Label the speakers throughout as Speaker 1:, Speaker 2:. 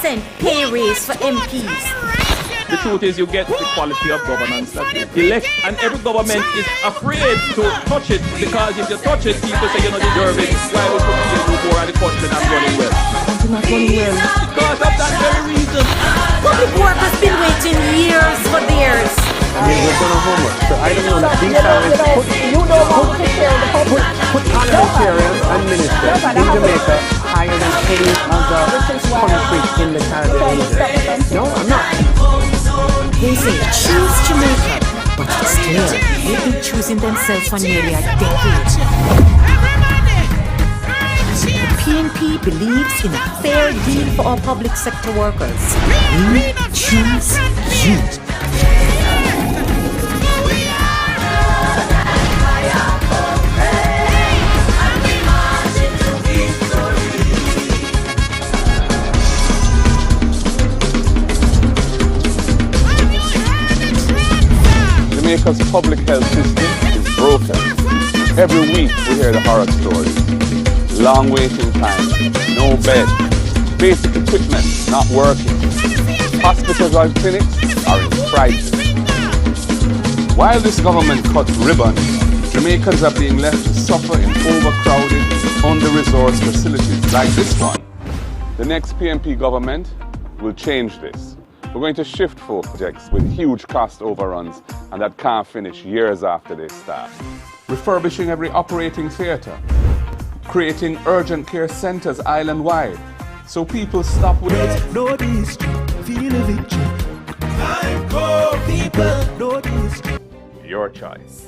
Speaker 1: 10% pay raise for MPs.
Speaker 2: The truth is, you get the quality of governance that you elect, and every government is afraid to touch it, because if you touch it, people say you're not deserving. Why would you feel more and the country not running well? Country not running well because of that very reason.
Speaker 1: Public work has been waiting years for theirs.
Speaker 3: I mean, we've done our homework, so I don't know that these put parliamentarians and ministers in Jamaica higher than any other country in the Caribbean region. No, I'm not.
Speaker 1: They say choose Jamaica, but it's clear they've been choosing themselves for nearly a decade. The PNP believes in a fair deal for our public sector workers. We choose you.
Speaker 4: Jamaica's public health system is broken. Every week we hear the horror stories. Long waiting times, no bed, basic equipment not working. Hospitals and clinics are in crisis. While this government cuts ribbons, Jamaicans are being left to suffer in overcrowded, under-resourced facilities like this one. The next PNP government will change this. We're going to shift projects with huge cost overruns and that can't finish years after they start. Refurbishing every operating theatre. Creating urgent care centres island-wide so people stop with it. Your choice.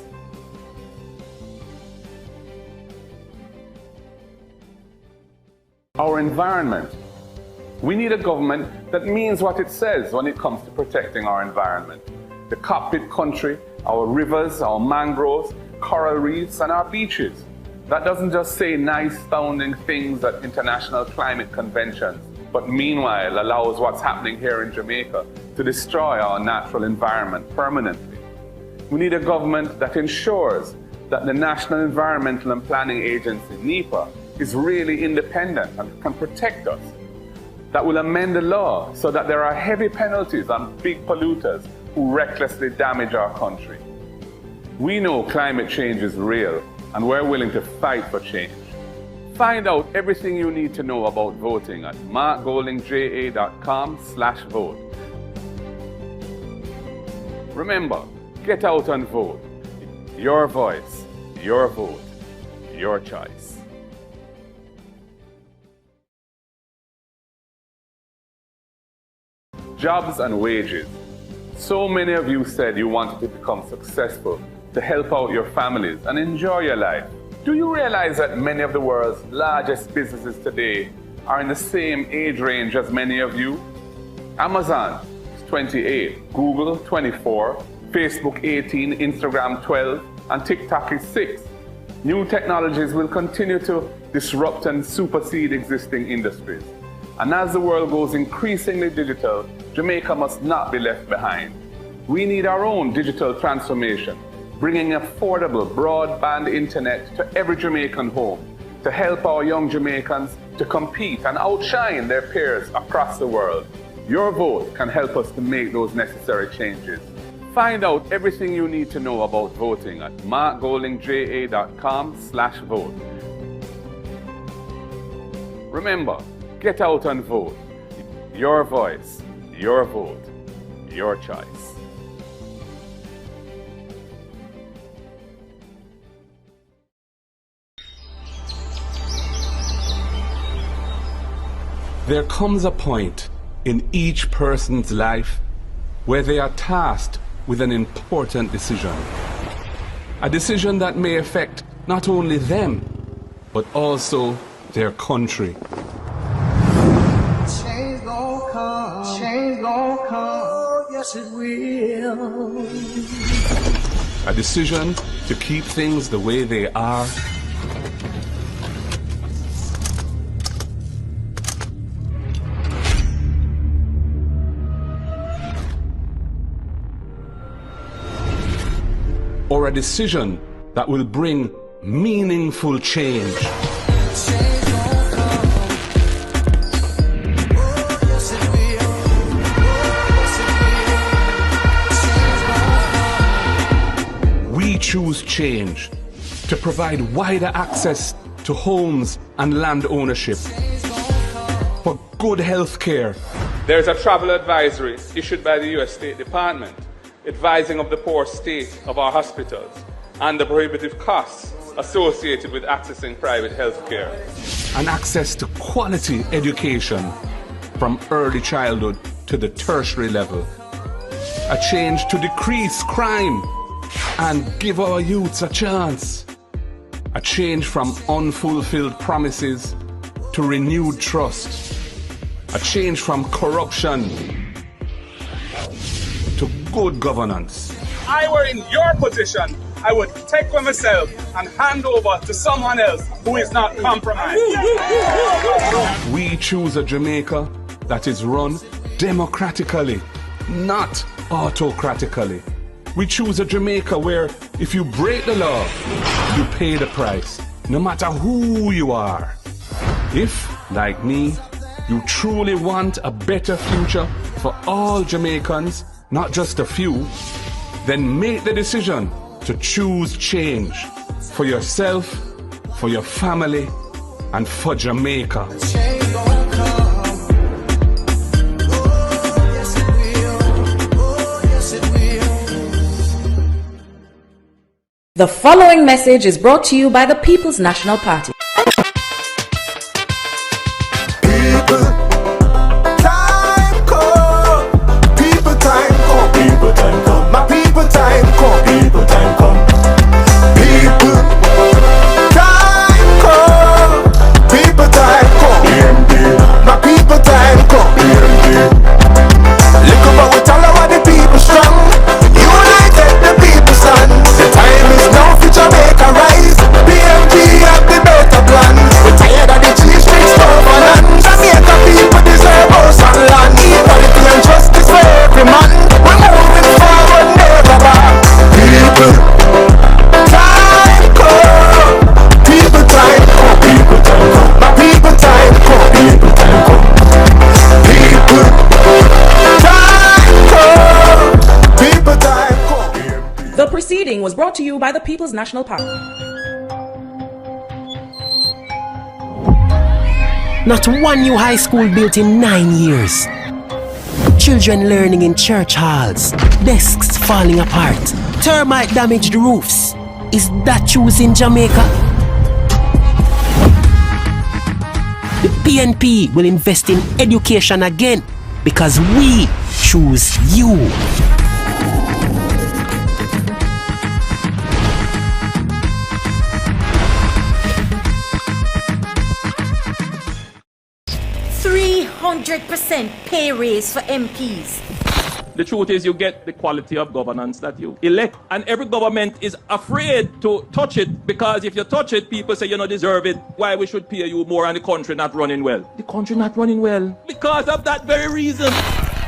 Speaker 4: Our environment. We need a government that means what it says when it comes to protecting our environment. The cockpit country, our rivers, our mangroves, coral reefs, and our beaches. That doesn't just say nice sounding things at international climate conventions, but meanwhile allows what's happening here in Jamaica to destroy our natural environment permanently. We need a government that ensures that the National Environmental and Planning Agency, NEPA, is really independent and can protect us. That will amend the law so that there are heavy penalties on big polluters who recklessly damage our country. We know climate change is real, and we're willing to fight for change. Find out everything you need to know about voting at markgoldingja.com/vote. Remember, get out and vote. Your voice, your vote, your choice. Jobs and wages. So many of you said you wanted to become successful, to help out your families and enjoy your life. Do you realize that many of the world's largest businesses today are in the same age range as many of you? Amazon is 28, Google 24, Facebook 18, Instagram 12, and TikTok is 6. New technologies will continue to disrupt and supersede existing industries. And as the world goes increasingly digital, Jamaica must not be left behind. We need our own digital transformation, bringing affordable broadband internet to every Jamaican home to help our young Jamaicans to compete and outshine their peers across the world. Your vote can help us to make those necessary changes. Find out everything you need to know about voting at markgoldingja.com/vote. Remember, get out and vote. Your voice, your vote, your choice. There comes a point in each person's life where they are tasked with an important decision. A decision that may affect not only them, but also their country.
Speaker 5: Change gon' come, yes it will.
Speaker 4: A decision to keep things the way they are, or a decision that will bring meaningful change.
Speaker 5: Change gon' come, oh yes it will.
Speaker 6: choose change to provide wider access to homes and land ownership, for good health care.
Speaker 4: There's a travel advisory issued by the U.S. State Department advising of the poor state of our hospitals and the prohibitive costs associated with accessing private health care.
Speaker 6: And access to quality education from early childhood to the tertiary level. A change to decrease crime and give our youths a chance. A change from unfulfilled promises to renewed trust. A change from corruption to good governance.
Speaker 7: If I were in your position, I would take for myself and hand over to someone else who is not compromised.
Speaker 6: We choose a Jamaica that is run democratically, not autocratically. We choose a Jamaica where if you break the law, you pay the price, no matter who you are. If, like me, you truly want a better future for all Jamaicans, not just a few, then make the decision to choose change for yourself, for your family, and for Jamaica.
Speaker 1: The following message is brought to you by the People's National Party.
Speaker 5: People time come. People time come. People time come. My people time come. People time come. People time come. People time come. PNP. My people time come. PNP. Look about we tell about the people strong. United the people stand. The time is now for Jamaica rise. PNP have the better plan. We're tired of the cheap streets governance. Jamaica people deserve house and land. Equality and justice for every man. We're moving forward, never back. People time come. People time come. People time come. My people time come. People time come. People time come. People time come.
Speaker 1: The proceeding was brought to you by the People's National Party.
Speaker 8: Not one new high school built in 9 years. Children learning in church halls. Desks falling apart. Termite damaged roofs. Is that choosing Jamaica? The PNP will invest in education again because we choose you.
Speaker 1: %300 pay raise for MPs.
Speaker 2: The truth is you get the quality of governance that you elect. And every government is afraid to touch it because if you touch it, people say you don't deserve it. Why we should pay you more and the country not running well? The country not running well because of that very reason.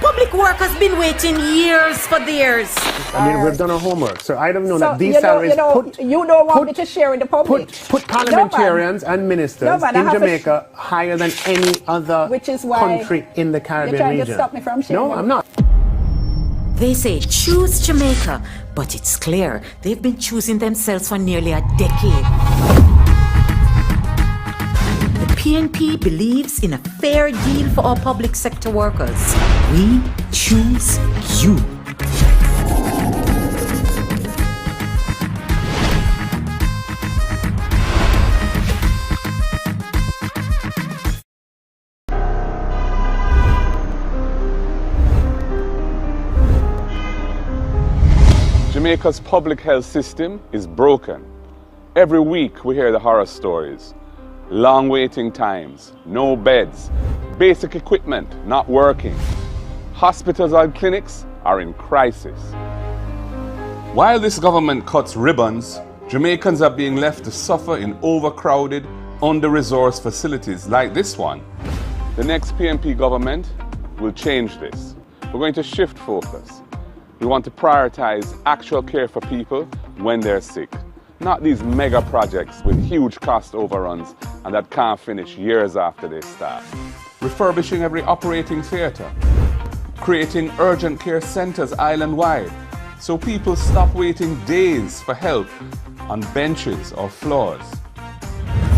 Speaker 1: Public work has been waiting years for theirs.
Speaker 3: I mean, we've done our homework, so I don't know
Speaker 9: So,
Speaker 3: that these
Speaker 9: you know,
Speaker 3: salaries
Speaker 9: you don't want me to share with the public.
Speaker 3: put parliamentarians and ministers
Speaker 9: No, but I
Speaker 3: in
Speaker 9: have to
Speaker 3: Jamaica higher than any other
Speaker 9: Which is why
Speaker 3: country in the Caribbean
Speaker 9: you're trying
Speaker 3: region.
Speaker 9: to stop me from sharing
Speaker 3: No,
Speaker 9: them.
Speaker 3: I'm not.
Speaker 1: They say choose Jamaica, but it's clear they've been choosing themselves for nearly a decade. The PNP believes in a fair deal for our public sector workers. We choose you.
Speaker 4: Jamaica's public health system is broken. Every week we hear the horror stories. Long waiting times, no beds, basic equipment not working. Hospitals and clinics are in crisis.
Speaker 6: While this government cuts ribbons, Jamaicans are being left to suffer in overcrowded, under-resourced facilities like this one.
Speaker 4: The next PNP government will change this. We're going to shift focus. We want to prioritize actual care for people when they're sick, not these mega projects with huge cost overruns and that can't finish years after they start.
Speaker 6: Refurbishing every operating theatre, creating urgent care centres island-wide, so people stop waiting days for help on benches or floors.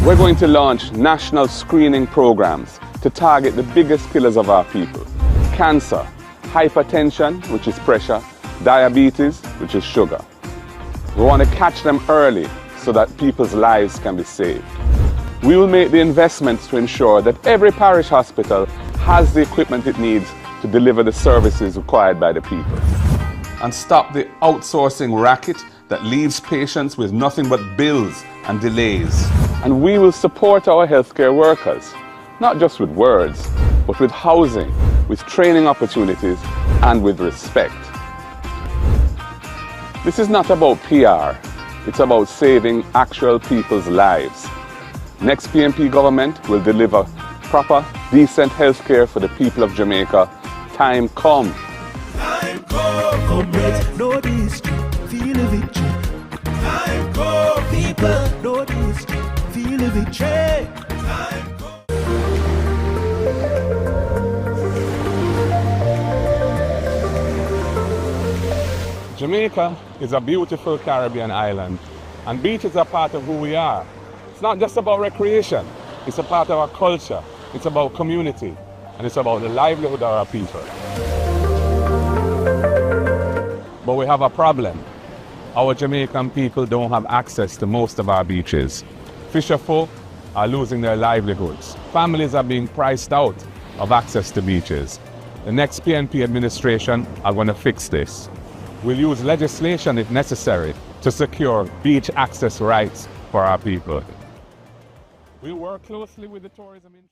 Speaker 4: We're going to launch national screening programs to target the biggest killers of our people: cancer, hypertension, which is pressure, diabetes, which is sugar. We want to catch them early so that people's lives can be saved. We will make the investments to ensure that every parish hospital has the equipment it needs to deliver the services required by the people.
Speaker 6: And stop the outsourcing racket that leaves patients with nothing but bills and delays.
Speaker 4: And we will support our healthcare workers, not just with words, but with housing, with training opportunities, and with respect. This is not about PR, it's about saving actual people's lives. Next PNP government will deliver proper, decent healthcare for the people of Jamaica. Time come.
Speaker 5: Time come. Comrades, know the history, feel the victory. Time come. People, know the history, feel the victory. Time come.
Speaker 6: Jamaica is a beautiful Caribbean island, and beaches are part of who we are. It's not just about recreation, it's a part of our culture, it's about community, and it's about the livelihood of our people. But we have a problem. Our Jamaican people don't have access to most of our beaches. Fisherfolk are losing their livelihoods. Families are being priced out of access to beaches. The next PNP administration are going to fix this. We'll use legislation if necessary to secure beach access rights for our people. We'll work closely with the tourism industry.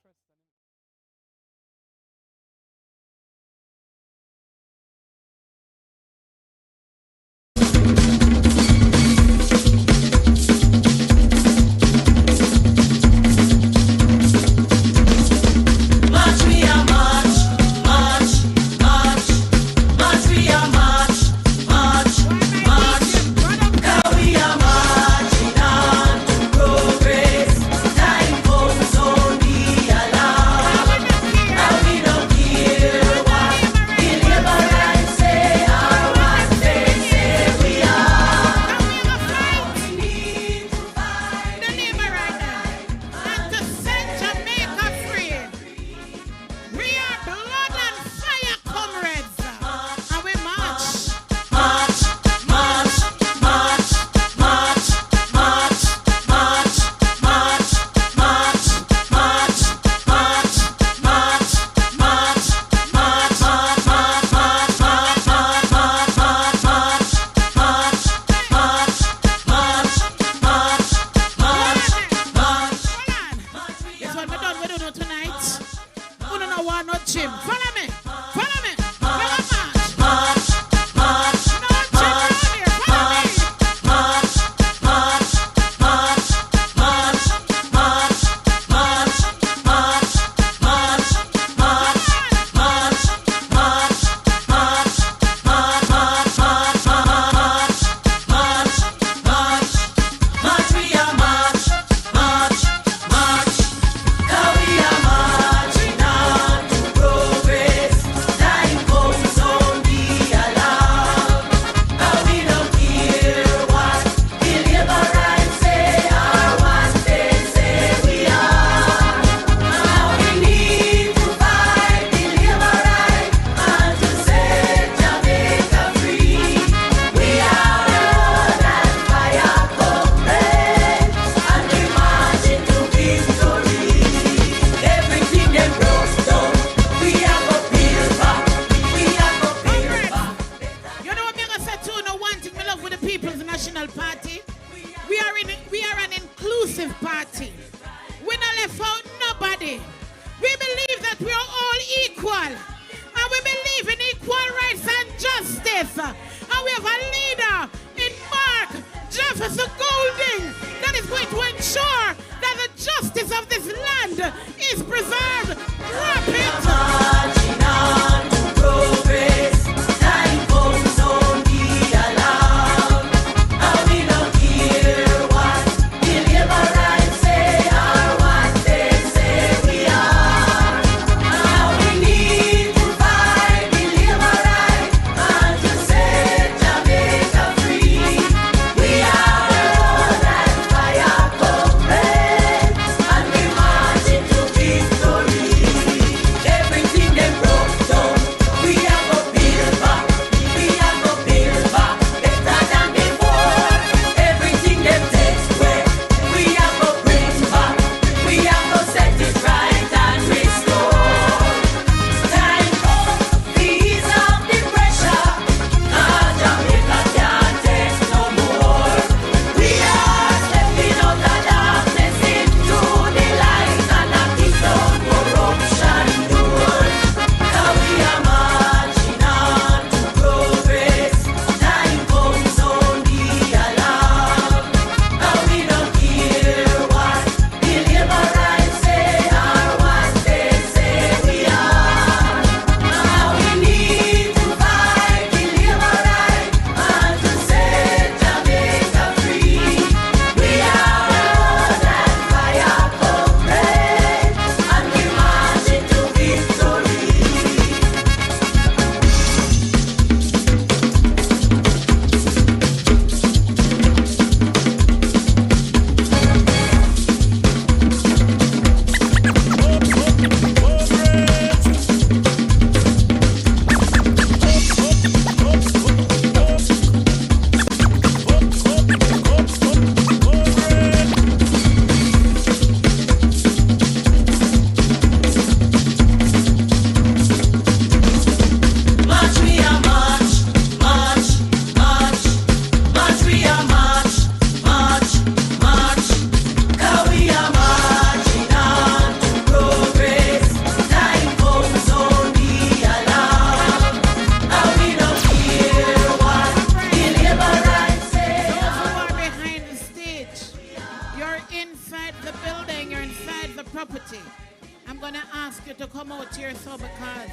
Speaker 10: come out here so because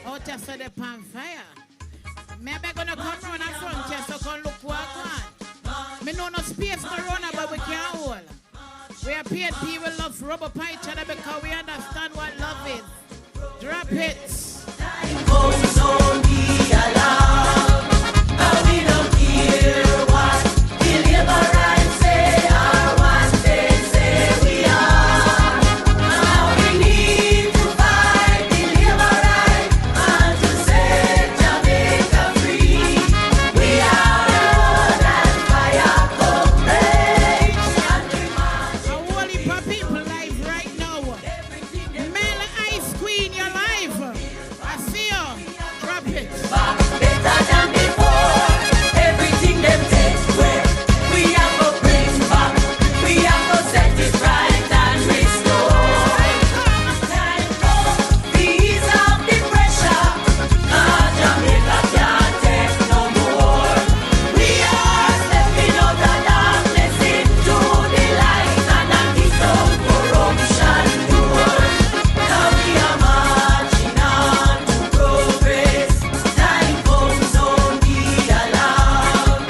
Speaker 10: out here so they pan fire. Maybe gonna come round and front here so come look what on. Me know no space corona but we can't hold. We are PNP, we love rubber pie each other because we understand what love is. Drop it. Time goes on, be allowed. And we don't care what deliverance say or what they say we are. Now we need to fight deliverance and to set Jamaica free. We are on that fire complaint. A whole heap of people live right now. Mel Ice Queen, your life. I see you. Drop it. Better than before. Everything them take away. We have to bring back. We have to set it right and restore. Time come, ease off the pressure. Jamaica can't take no more. We are stepping out of darkness into the light and a kick out corruption door. Now we are marching on to progress. Time comes on the alarm.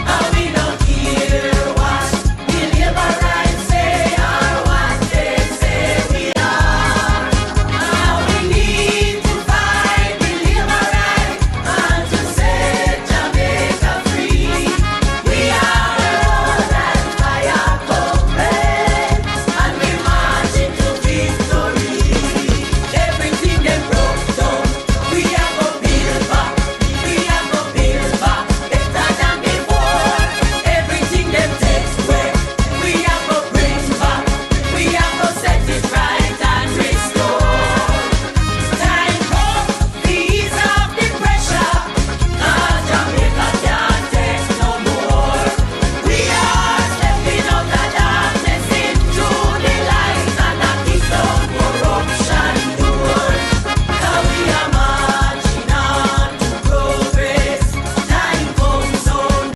Speaker 10: And we don't care what deliverance say or what they say we are. Now we need to fight deliverance and to set Jamaica free. We are that fire complaint and we marching to victory. Everything they broke down, we have to build back. We have to build back better than before. Everything they take away, we have to bring back. We have to set it right and restore. Time come, ease off the pressure. Jamaica can't take no more. We are stepping out of darkness into the light and a kick out corruption door. Now we are marching on to progress. Time comes on.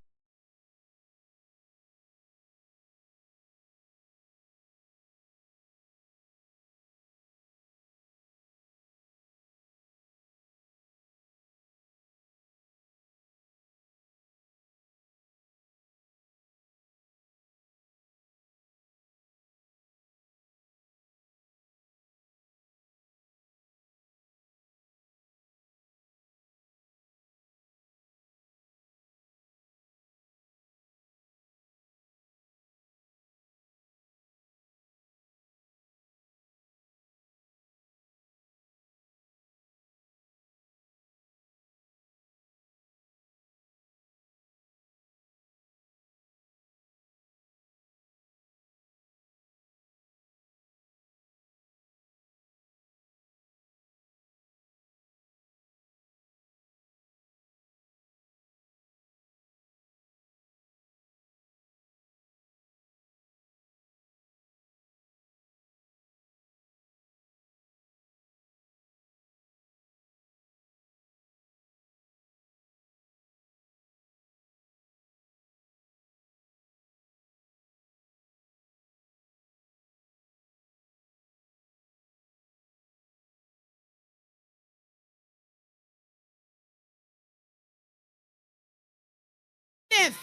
Speaker 10: This.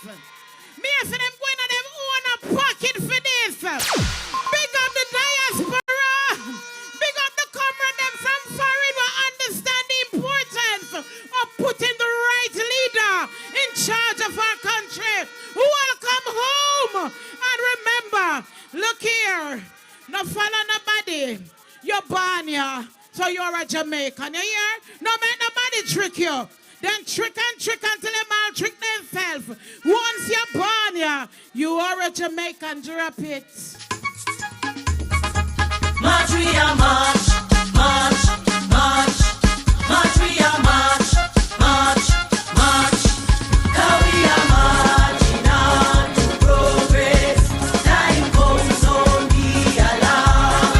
Speaker 10: Me I say them going on them own a pocket for this. Big up the diaspora. Big up the comrade them from foreign who understand the importance of putting the right leader in charge of our country. Welcome home. And remember, look here. No follow nobody. You're born here. So you're a Jamaican. You hear? No make nobody trick you. Then trick and trick until them all trick themselves. Once you're born here, you are a Jamaican. Drop it. March, we are march, march, march. March, we are march, march, march. Now we are marching on to progress. Time comes on the alarm.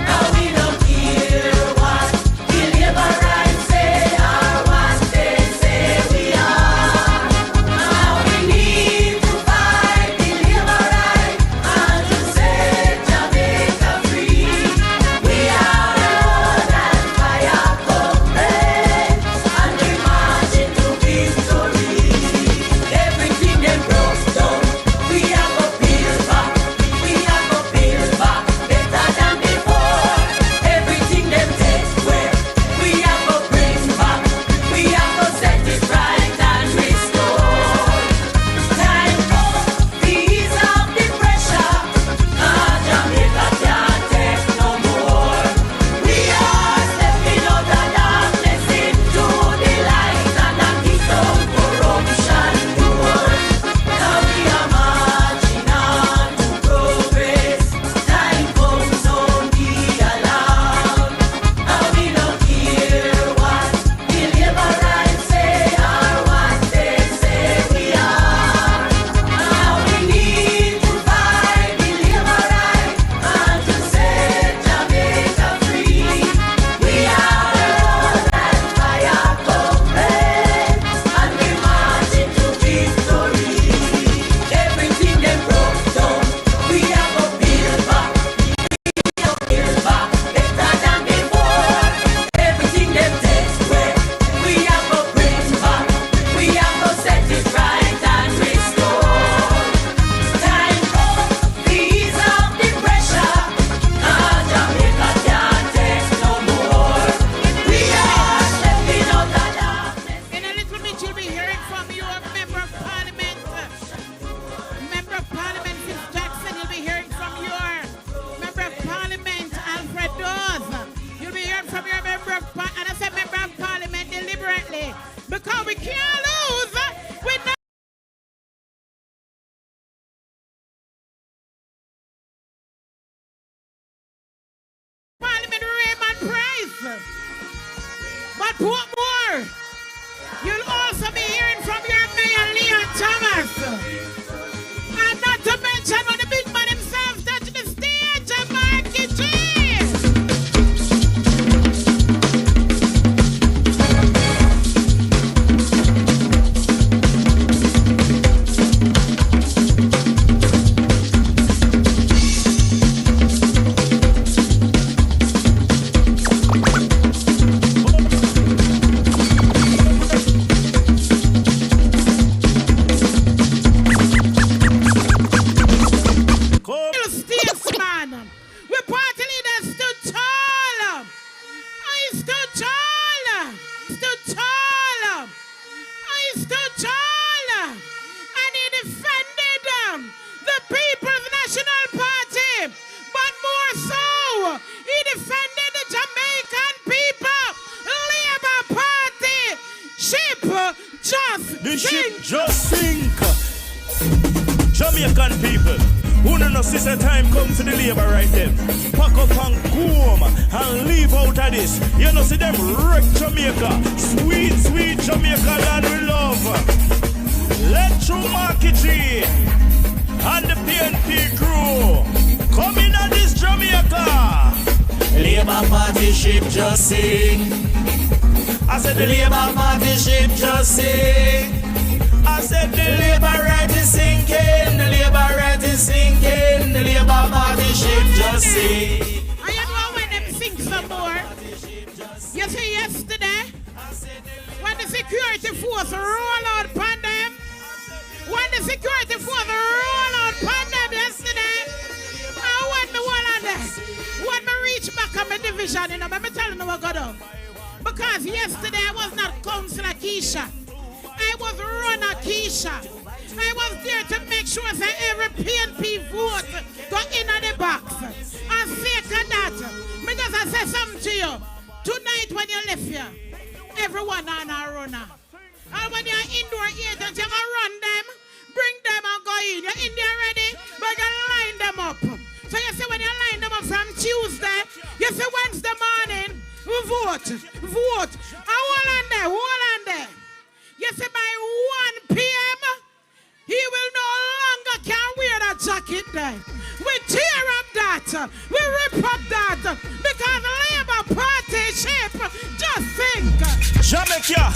Speaker 10: Now we don't care what deliverance say or what they say we are. Now we need to fight deliverance and to set Jamaica free. We are But Portmore, you'll also be hearing from your mayor, Leon Thomas. And not to mention when the big man himself touched the stage, Marky G.
Speaker 11: Jamaican people, who don't know since the time comes to the labor right them. Pack up and go home and leave out of this. You know, see them wreck Jamaica. Sweet, sweet Jamaica land we love. Let through Marky G and the PNP crew come in at this Jamaica. Labor Party ship just sing. I said the Labor Party ship just sing. I said the labor right is sinking, the labor right is sinking, the labor party ship just sink.
Speaker 10: I know when them sink some more. You see yesterday, when the security force roll out upon them, when the security force roll out upon them yesterday, I went the one on there. When I reach back on my division, you know, let me tell you what got up. Because yesterday I was not Councillor Keisha. I was runner Keisha. I was there to make sure that every PNP vote go in the box. And sake of that, because I say something to you. Tonight when you left here, everyone on a runner. And when you're indoor agents, you can run them, bring them and go in. You're in there ready, but you line them up. So you see when you line them up from Tuesday, you see Wednesday morning, vote. And hold on there. You see, by 1 p.m., he will no longer can wear that jacket there. We tear up that. We rip up that. Because the Labour Party ship just think.
Speaker 11: Jamaica,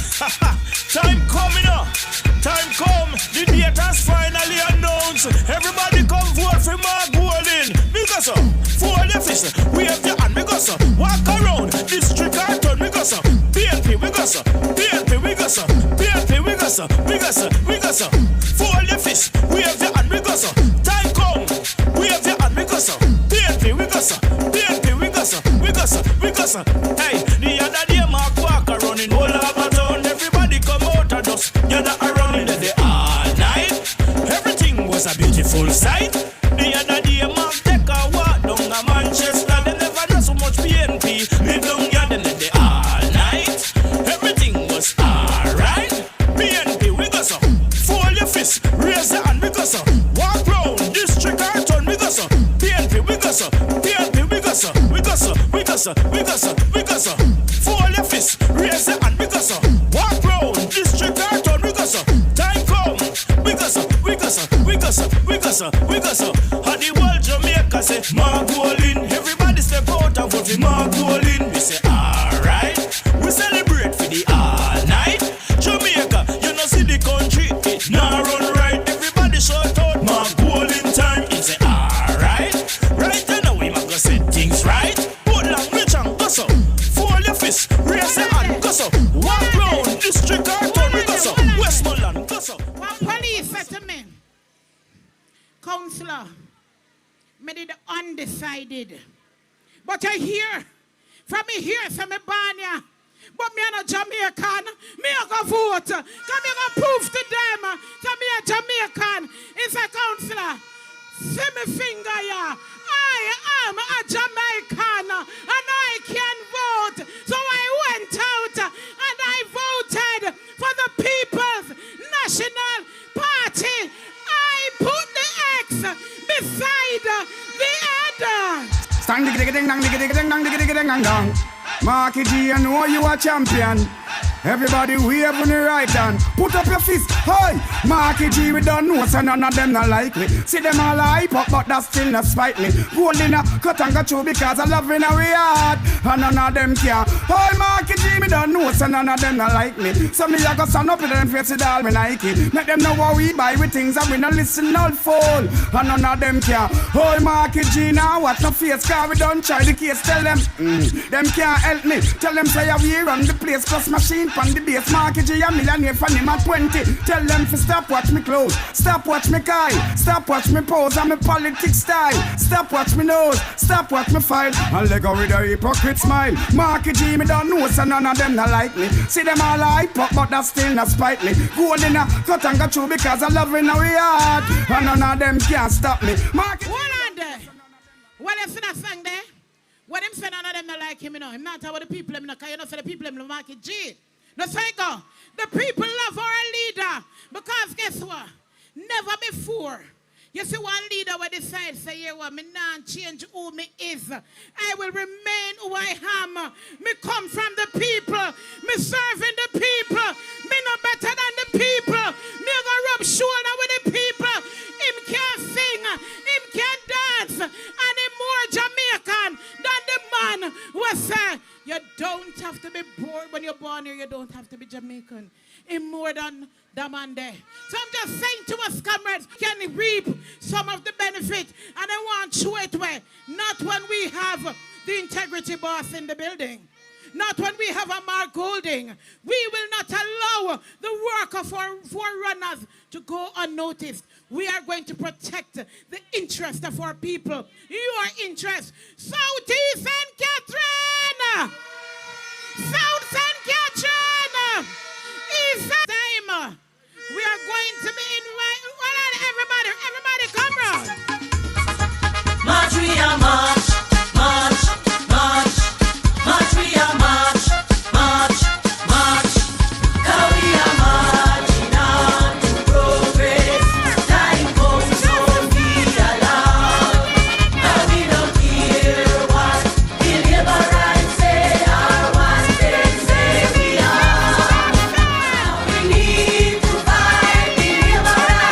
Speaker 11: time coming up. Time come. The date has finally announced. Everybody come vote for Mark Golding. Because for the fist, we have your hand. Because walk around district carton. Because PNP, because PNP, because PNP, because for the fist, we have your hand. Because time come, we have your hand. Because PNP, because PNP, because hey, the other day Mark Walker running all over town. Everybody come out and just gather around in the day all night. Everything was a beautiful sight. The other day Mark take a walk down to Manchester. They never know so much PNP live down here in the day all night. Everything was alright. PNP we go so. Fold your fist, raise your hand we go so. Walk round district carton we go so. PNP we go so. PNP we go so. We go so. Fold your fist, raise your hand we go so. Walk round district carton we go so. Time come we go so. And the whole Jamaica say Mark Golding. Everybody step out and vote for Mark Golding. We say alright. We celebrate for the all night. Jamaica, you know see the country it now run right. Everybody shout out Mark Golding time. He say alright. Right now we must go set things right. Put language and go so. Fold your fist, raise your hand, go so. Walk round district carton, we go so. Westmoreland, go so.
Speaker 10: One police said to me, Councillor, me did undecided. But I hear, from me here, from me Banya, but me a Jamaican, me a go vote. Come me go prove to them, that me a Jamaican. It's a councillor. See me finger ya. I am a Jamaican and I can vote. So I went out and I voted for the People's National Party. I put the X beside the header.
Speaker 12: Stang digga ding dang digga ding dang digga ding dang dang.
Speaker 5: Marky G, you know you a champion. Everybody wave on the right hand. Put up your fist. Hey, Marky G, we don't know, so none of them not like me. See them all hype up, but that still not spite me. Gold in a cut and got through because I love in a way hard. And none of them care. Hey, Marky G, me don't know, so none of them not like me. So me I go stand up in them face with all me Nike. Make them know what we buy with things and we not listen all fool. And none of them care. Hey, Marky G, now watch no face, cause we don't try the case. Tell them, them can't help me. Tell them say we run the place, plus machine on the base. Marky G a millionaire from him at 20. Tell them to stop watch me clothes, stop watch me guy, stop watch me pose and me politics style, stop watch me nose, stop watch me file, and let go with a hypocrite smile. Marky G me don't know, so none of them not like me. See them all hype up, but that still not spite me. Gold in a cut and got through because I love in a way hard, and none of them can't stop me. Marky
Speaker 10: hold on there. What if that song there? What him say none of them not like him, you know? Him not talk about the people, you know, because you know say the people them Marky G. No say go. The people love our leader. Because guess what? Never before. You see one leader where decide say, yeah, well, me not change who me is. I will remain who I am. Me come from the people. Me serving the people. Me no better than the people. Me go rub shoulder with the people. Him can sing. Him can dance. And him more Jamaican than the man who say, you don't have to be born when you're born here. You don't have to be Jamaican. Him more than the man there. So I'm just saying to us, comrades, can reap some of the benefit. And I want to show it where. Not when we have the integrity boss in the building. Not when we have a Mark Golding. We will not allow the work of our forerunners to go unnoticed. We are going to protect the interest of our people. Your interest. Southeast and Catherine! South St. Catherine! East time! We are going to be invited. Everybody come round.
Speaker 12: March, we are march, march, march. March, we are march, march, march. Now we are marching on to progress. Time comes, so be allowed. Now we don't hear what the liberals say or what they say we are. Now we need to fight the liberals.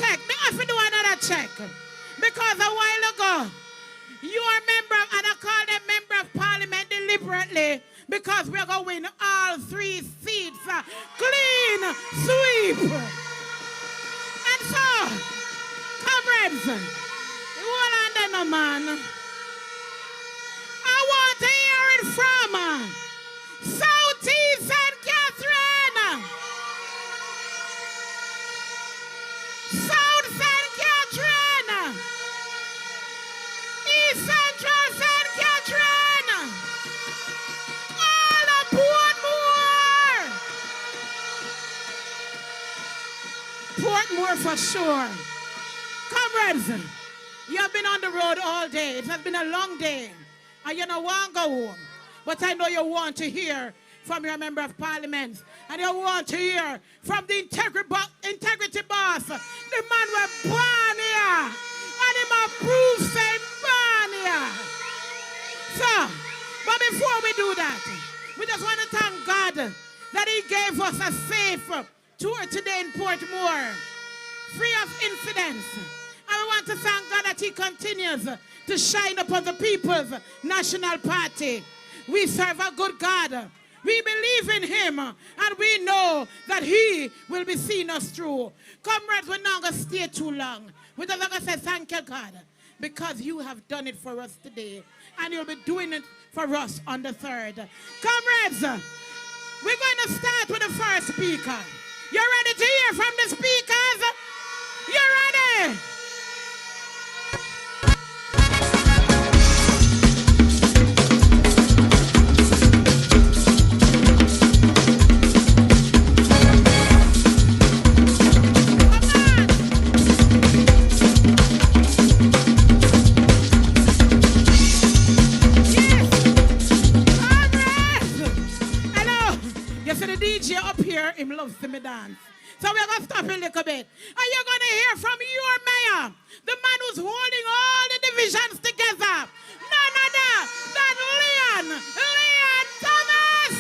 Speaker 10: check. Me have to do another check. Because a while ago, you are member, and I call them member of parliament deliberately, because we're going to win all 3 seats. Clean sweep. And so, comrades, you want to under no man. I want to hear it from Southeast St. Catherine. South St. Catherine. East Central St. Catherine. All of Portmore. Portmore for sure. Comrades, you have been on the road all day. It has been a long day. And you don't want to go home. But I know you want to hear from your member of parliament. And you want to hear from the integrity boss. The man was born here. And him approves saying born here. So, but before we do that, we just want to thank God that he gave us a safe tour today in Portmore. Free of incidents. And we want to thank God that he continues to shine upon the People's National Party. We serve a good God. We believe in him, and we know that he will be seeing us through. Comrades, we're not going to stay too long. We're just going to say thank you, God, because you have done it for us today, and you'll be doing it for us on the 3rd. Comrades, we're going to start with the first speaker. You ready to hear from the speakers? You ready? Him loves to me dance. So we're going to stop a little bit. And you're going to hear from your mayor, the man who's holding all the divisions together. None other than Leon Thomas.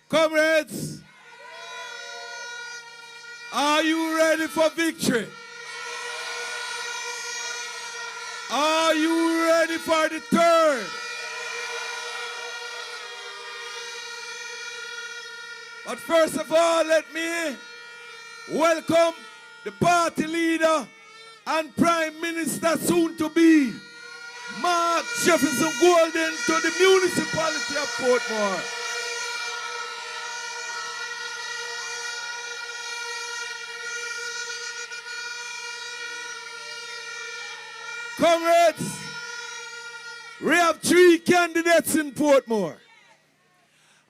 Speaker 13: Comrades, are you ready for victory? Are you ready for the 3rd? But first of all, let me welcome the party leader and Prime Minister soon to be, Mark Jefferson Golden, to the municipality of Portmore. Comrades, we have 3 candidates in Portmore,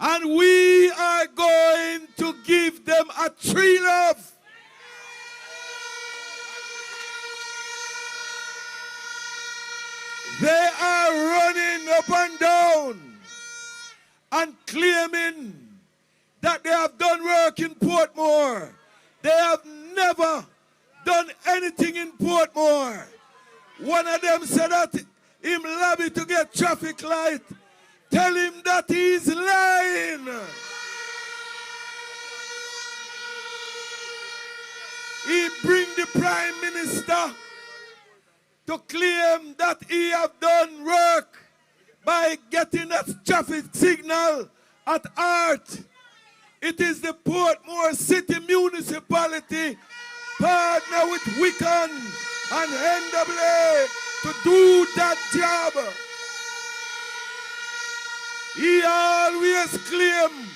Speaker 13: and we are going to give them a 3 love. They are running up and down and claiming that they have done work in Portmore. They have never done anything in Portmore. One of them said that him lobby to get traffic light. Tell him that he's lying. He bring the Prime Minister to claim that he have done work by getting that traffic signal at Art. It is the Portmore City Municipality partner with Wiccan and NWA to do that job. He always claimed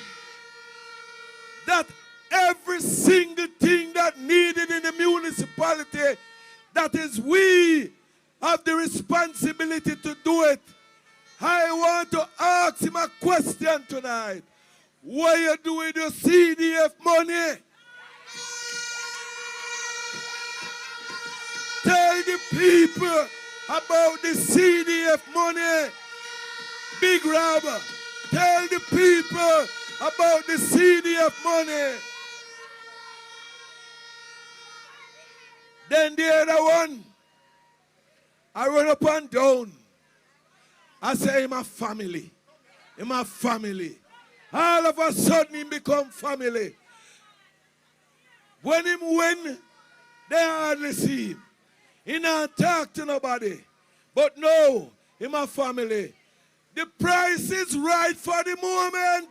Speaker 13: that every single thing that needed in the municipality, that is we have the responsibility to do it. I want to ask him a question tonight. What you do with your CDF money? Tell the people about the CDF money. Big Rob, tell the people about the CDF money. Then the other one, I run up and down. I say, my family. In my family. All of a sudden, he become family. When him win, they hardly see him. He not talk to nobody. But no, in my family. The price is right for the moment.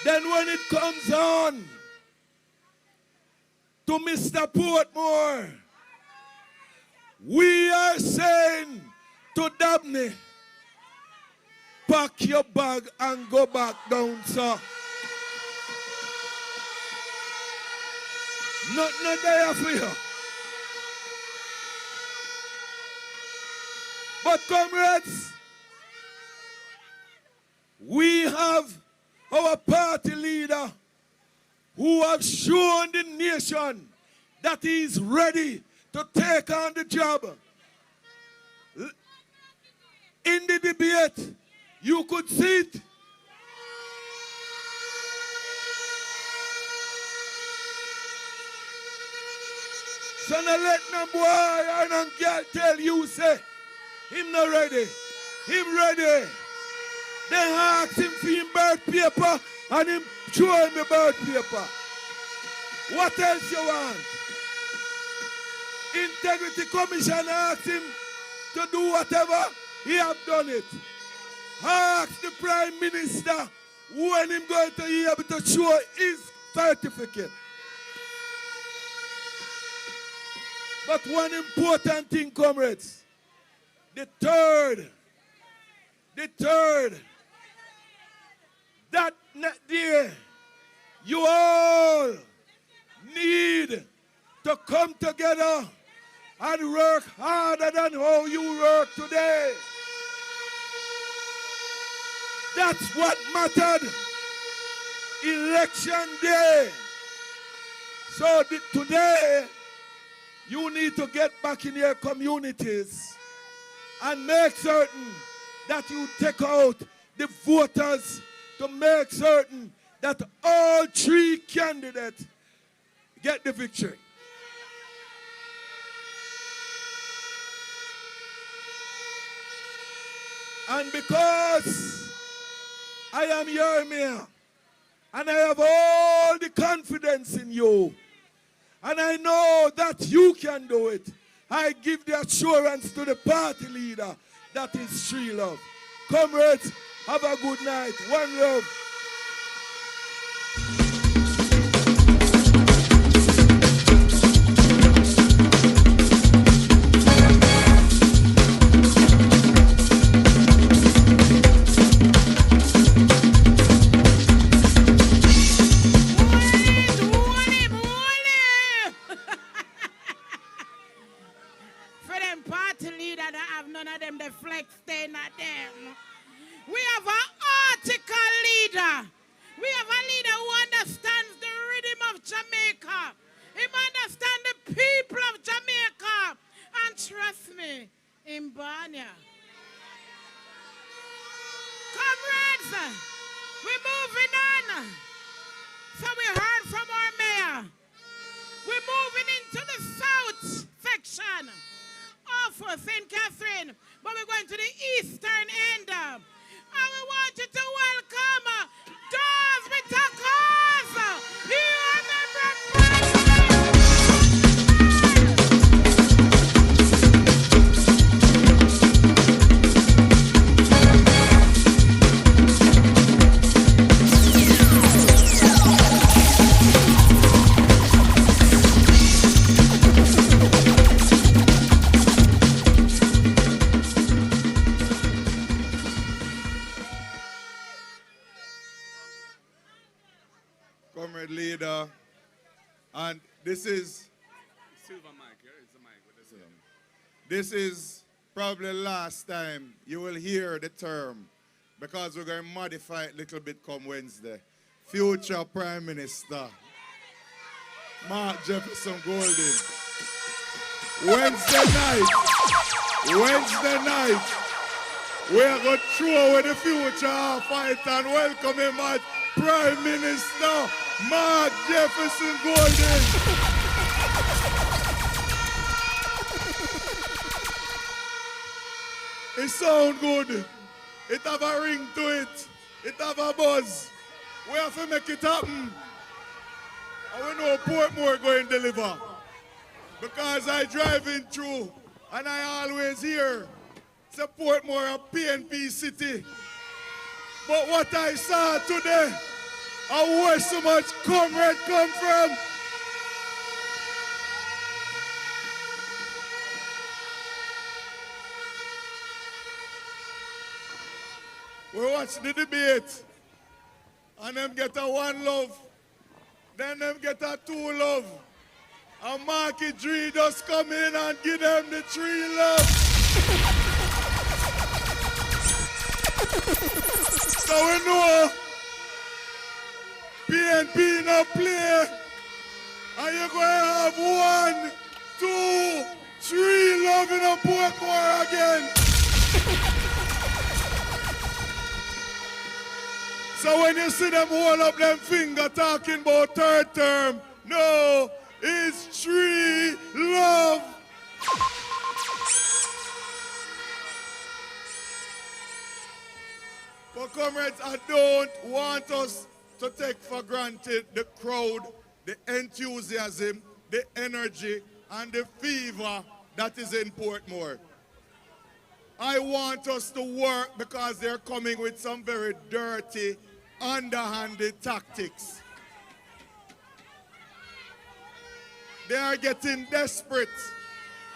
Speaker 13: Then when it comes on to Mr. Portmore, we are saying to Dabney, pack your bag and go back down, sir. Nothing there for you. But comrades, we have our party leader who have shown the nation that he is ready to take on the job. In the debate, you could see it. So now let no boy or no girl tell you, say, him not ready. Him ready. They ask him for him birth paper and him show him the birth paper. What else you want? Integrity Commission asked him to do whatever, he have done it. Ask the Prime Minister when him going to be able to show his certificate. But one important thing, comrades, the third, that day, you all need to come together and work harder than how you work today. That's what mattered. Election day. So today, you need to get back in your communities and make certain that you take out the voters to make certain that all three candidates get the victory. And because I am your mayor, and I have all the confidence in you, and I know that you can do it, I give the assurance to the party leader that is Tree Love. Comrades, have a good night. One love.
Speaker 10: We have an article leader. We have a leader who understands the rhythm of Jamaica. He understands the people of Jamaica. And trust me, in Banya. Comrades, we're moving on. So we heard from our mayor. We're moving into the south section of St. Catherine. But we're going to the eastern end. And we want you to welcome Doors with a Cause. You
Speaker 13: Comrade leader, and this is silver mic. Here is the mic with the silver. This is probably the last time you will hear the term, because we're going to modify it a little bit come Wednesday. Future Prime Minister Mark Jefferson Golden. Wednesday night, We are going to throw away the future fight and welcome him as Prime Minister Mark Jefferson Golden. It sound good. It have a ring to it. It have a buzz. We have to make it happen. And we know Portmore going to deliver. Because I driving through and I always hear it's a Portmore, a PNP city. But what I saw today, and where so much comrade come from, we watch the debate, and them get a one love, then them get a two love, and Marky Tree just come in and give them the three love. So we know PNP no play, and you're going to have 1, 2, 3 love in a Portmore again. So when you see them hold up them finger talking about third term, no, it's 3 love. But comrades, I don't want us to take for granted the crowd, the enthusiasm, the energy, and the fever that is in Portmore. I want us to work because they're coming with some very dirty, underhanded tactics. They are getting desperate.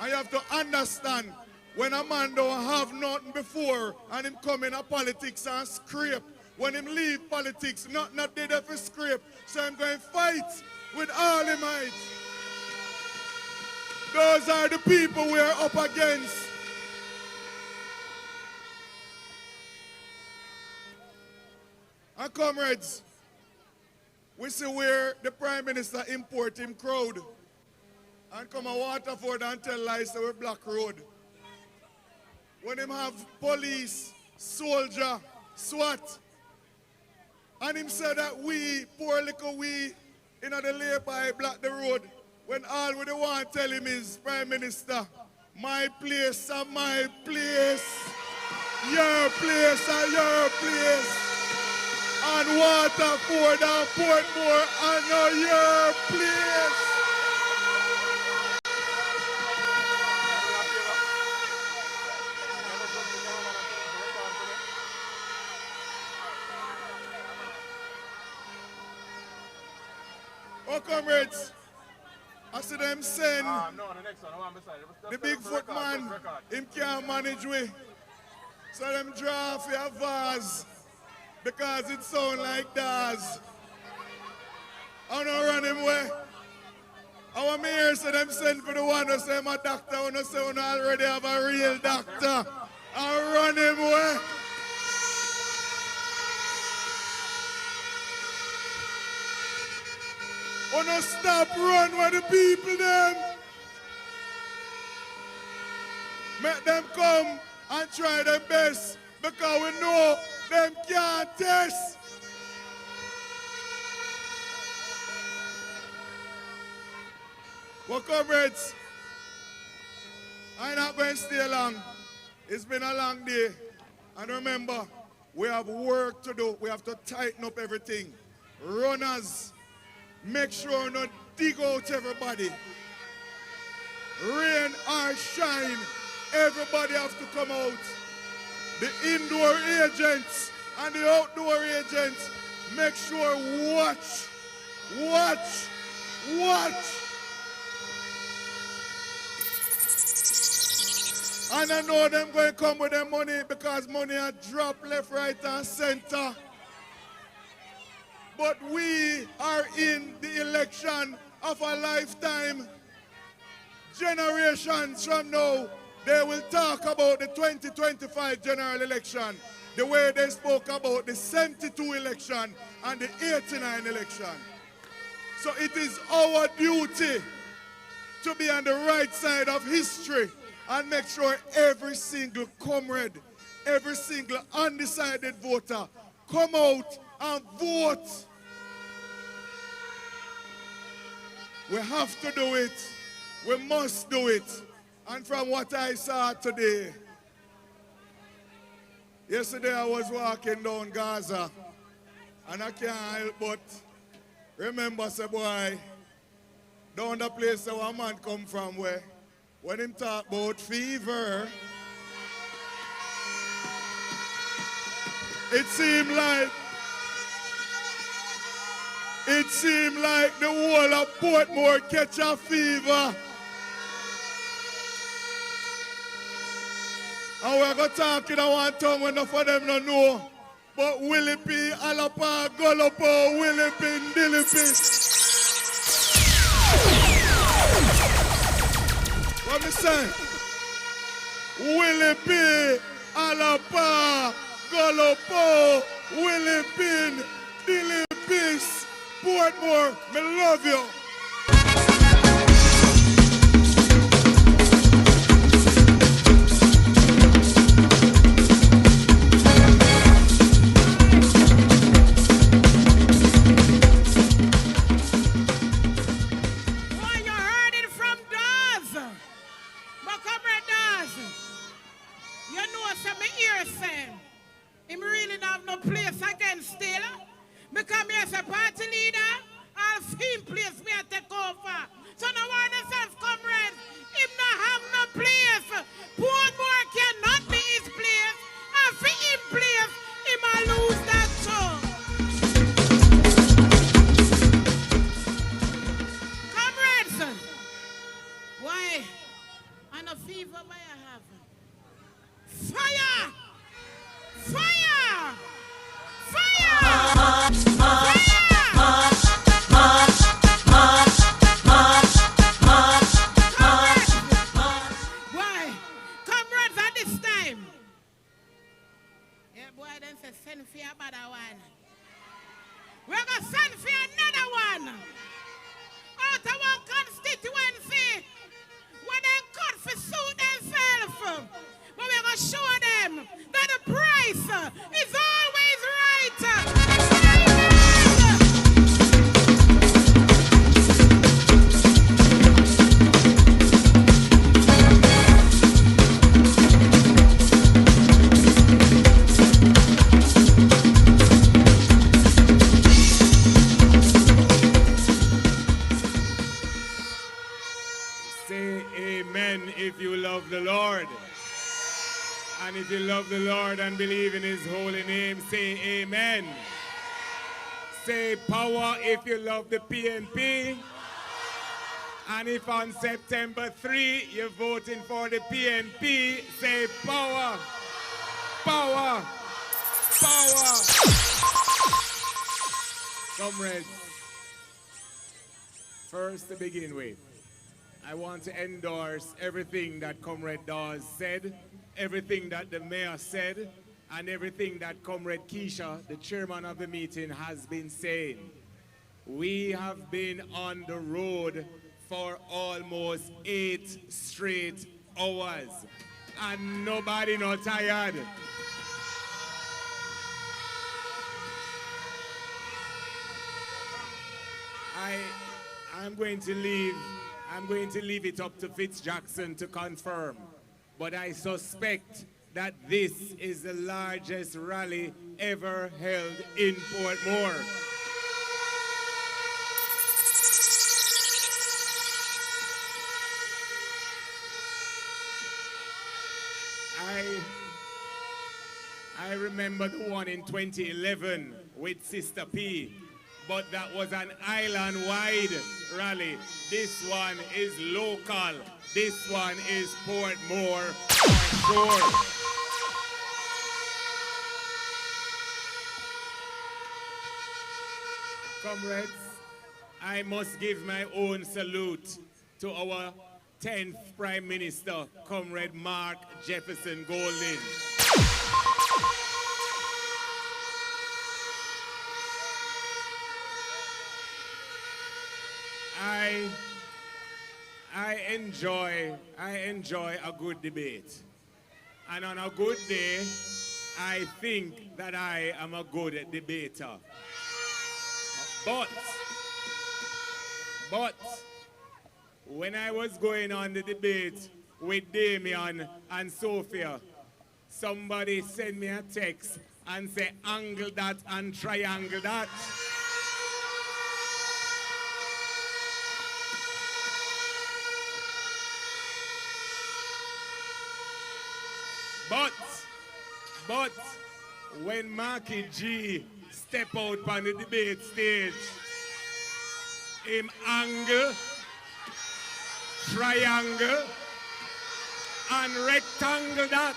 Speaker 13: And you have to understand, when a man don't have nothing before and him come in a politics and scrape, when him leave politics, not dead for scrape, so I'm going to fight with all his might. Those are the people we are up against. And comrades, we see where the Prime Minister import him crowd and come a Waterford and tell lies that we block road. When him have police, soldier, SWAT, and him say that we, poor little we, in the lay-by block the road, when all we want to tell him is, Prime Minister, my place and my place, your place and your place, and Waterford and Portmore and your place. Oh, comrades, I see them send the Bigfoot man, him can't manage we. So them draw for a vase because it sound like Daz. I don't run him away. Our mayor said them send for the one who say my doctor, who say we already have a real doctor. I run him away. Wanna stop run with the people them. Make them come and try their best because we know them can't test. Well, comrades, I'm not going to stay long. It's been a long day. And remember, we have work to do. We have to tighten up everything. Runners, make sure not dig out everybody. Rain or shine, everybody have to come out. The indoor agents and the outdoor agents, make sure watch. And I know them going to come with their money because money are dropped left, right, and center. But we are in the election of a lifetime. Generations from now, they will talk about the 2025 general election the way they spoke about the 72 election and the 89 election. So it is our duty to be on the right side of history and make sure every single comrade every single undecided voter, come out and vote. We have to do it. We must do it. And from what I saw today, yesterday I was walking down Gaza, and I can't help but remember, say boy, down the place where a man come from, where when him talk about fever, it seemed like the whole of Portmore catch a fever. And we're going to talk in one tongue when enough of them don't know. But Willie P, Alapa, Golopo, Willie P, Dilipi. What me say? Willie P, Alapa, Golopo, Willie P, Dilipi, Portmore, me love you.
Speaker 10: Him really don't have no place again still. Because me as a party leader, I'll see him place me at take over. So no one else, comrades, him not have no place. Portmore cannot be his place. And for him place, he might lose that show. Comrades, why? And a fever by I have. Fire! Fire! Fire! Why? Comrades at this time. Yeah, boy, then say send for another one. We're going to send for another one. Out of our constituency. When they cut for suit themselves. But we're going to show them that the price is always right.
Speaker 14: Say amen if you love the Lord. And if you love the Lord and believe in his holy name, say amen. Say power if you love the PNP. And if on September 3 you're voting for the PNP, say power, power, power. Comrades, first to begin with, I want to endorse everything that Comrade Dawes said, everything that the mayor said, and everything that Comrade Keisha, the chairman of the meeting, has been saying. We have been on the road for almost 8 straight hours, and nobody not tired. I'm going to leave it up to Fitzjackson to confirm. But I suspect that this is the largest rally ever held in Portmore. I remember the one in 2011 with Sister P, but that was an island-wide rally. This one is local. This one is Portmore for sure. Comrades, I must give my own salute to our 10th Prime Minister, Comrade Mark Jefferson Golding. I enjoy a good debate. And on a good day, I think that I am a good debater. But when I was going on the debate with Damien and Sophia, somebody sent me a text and say angle that and triangle that. But when Marky G step out on the debate stage, him angle, triangle, and rectangle that.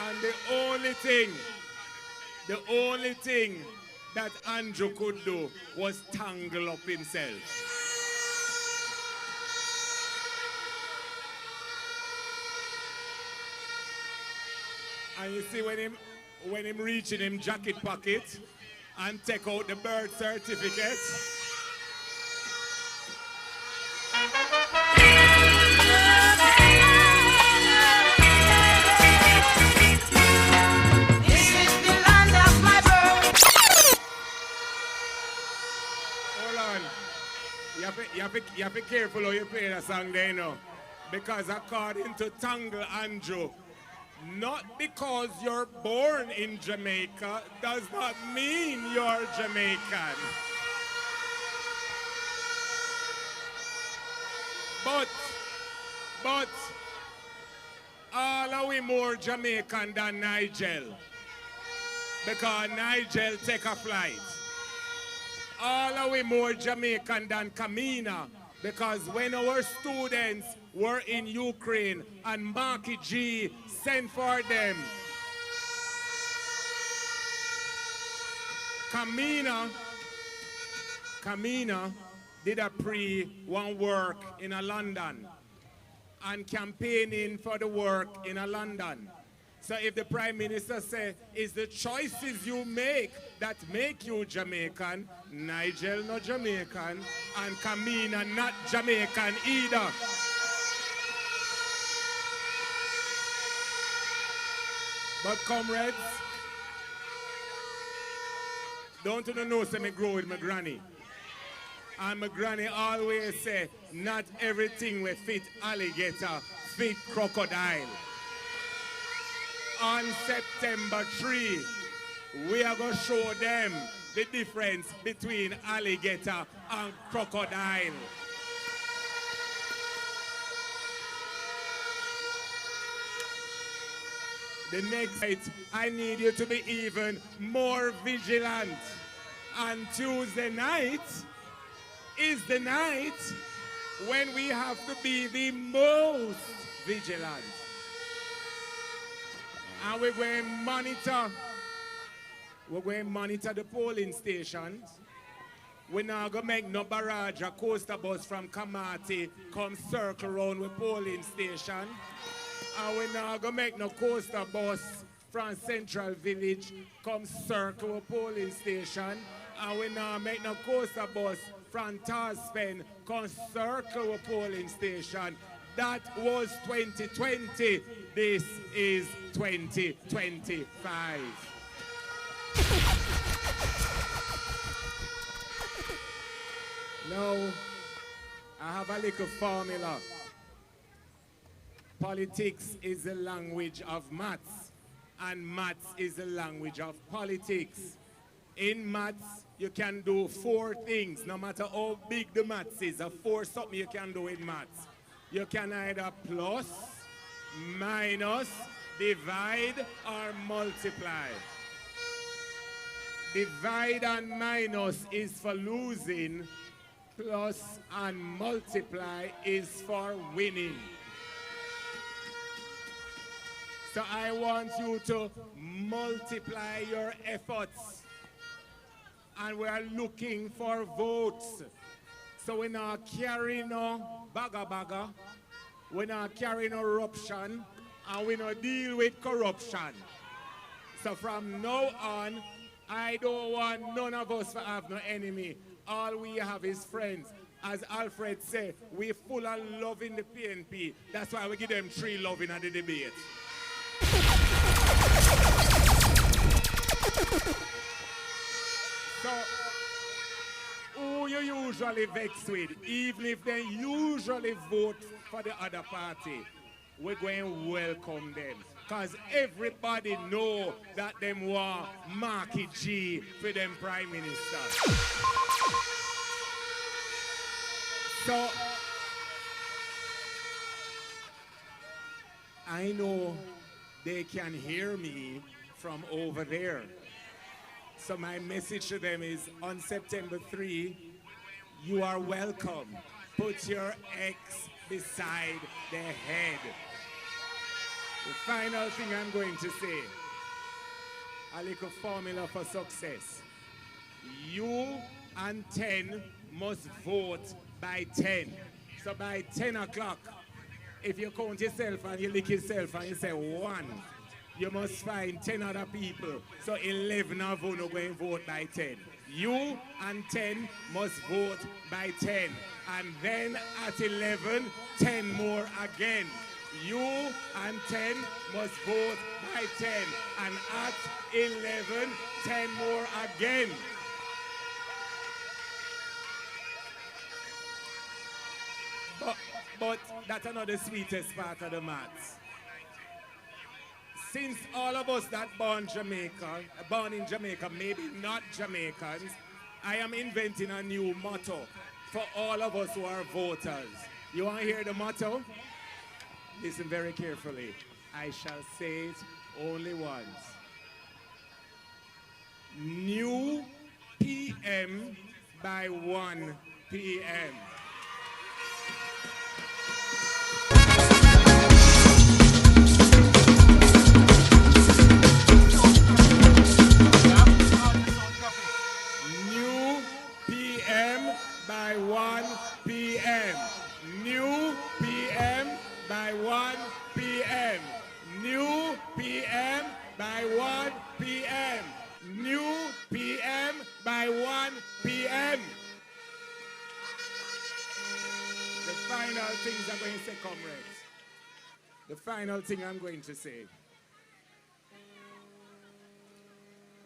Speaker 14: And the only thing that Andrew could do was tangle up himself. And you see when him reach in him jacket pocket and take out the birth certificate. You have to be careful how you play that song there, you know. Because according to Tangle Andrew, not because you're born in Jamaica does not mean you're Jamaican. But all are we more Jamaican than Nigel. Because Nigel take a flight. All are we more Jamaican than Kamina, because when our students were in Ukraine and Marky G sent for them, Kamina did a one work in a London and campaigning for the work in a London. So if the Prime Minister say, it's the choices you make that make you Jamaican, Nigel not Jamaican, and Kamina not Jamaican either. But comrades, don't you know say me grow with my granny. And my granny always say, not everything will fit alligator, fit crocodile. On September 3, we are going to show them the difference between alligator and crocodile. The next night, I need you to be even more vigilant. And Tuesday night is the night when we have to be the most vigilant. And we're going to monitor the polling stations. We're not going to make no barrage or coaster bus from Kamati come circle around with polling station. And we're not going to make no coaster bus from Central Village come circle with polling station. And we're not make no coaster bus from Tarspen come circle with polling station. That was 2020. This is 2025. Now, I have a little formula. Politics is the language of maths, and maths is the language of politics. In maths, you can do 4 things, no matter how big the maths is. 4 something you can do in maths. You can either plus, minus, divide, or multiply. Divide and minus is for losing, plus and multiply is for winning. So I want you to multiply your efforts. And we are looking for votes. So we're not carrying no bagga. We're not carrying no corruption. And we don't deal with corruption. So from now on, I don't want none of us to have no enemy. All we have is friends. as Alfred said, we're full of love in the PNP. That's why we give them 3 loving at the debate. So, who you usually vex with, even if they usually vote for the other party, we're going to welcome them. Because everybody know that them want Marky G for them Prime Minister. So, I know they can hear me from over there. So my message to them is, on September 3, you are welcome. Put your X beside their head. The final thing I'm going to say, a little formula for success. You and 10 must vote by 10. So by 10 o'clock, if you count yourself and you lick yourself and you say 1, you must find 10 other people. So 11 of you are going to vote by 10. You and 10 must vote by 10. And then at 11, 10 more again. You and 10 must vote by 10. And at 11, 10 more again. But that's another sweetest part of the maths. Since all of us that born in Jamaica, maybe not Jamaicans, I am inventing a new motto for all of us who are voters. You want to hear the motto? Listen very carefully. I shall say it only once. New PM by 1 PM. By 1 p.m. New PM by 1 p.m. New PM by 1 p.m. New PM by 1 p.m. The final things I'm going to say, comrades. The final thing I'm going to say.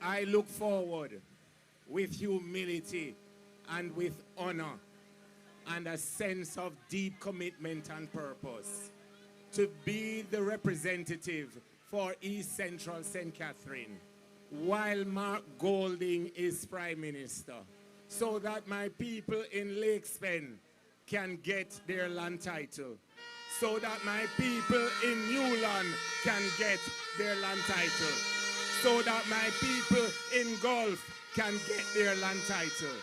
Speaker 14: I look forward with humility and with honor and a sense of deep commitment and purpose to be the representative for East Central St. Catherine while Mark Golding is Prime Minister, so that my people in Lakespen can get their land title, so that my people in Newland can get their land title, so that my people in Gulf can get their land title.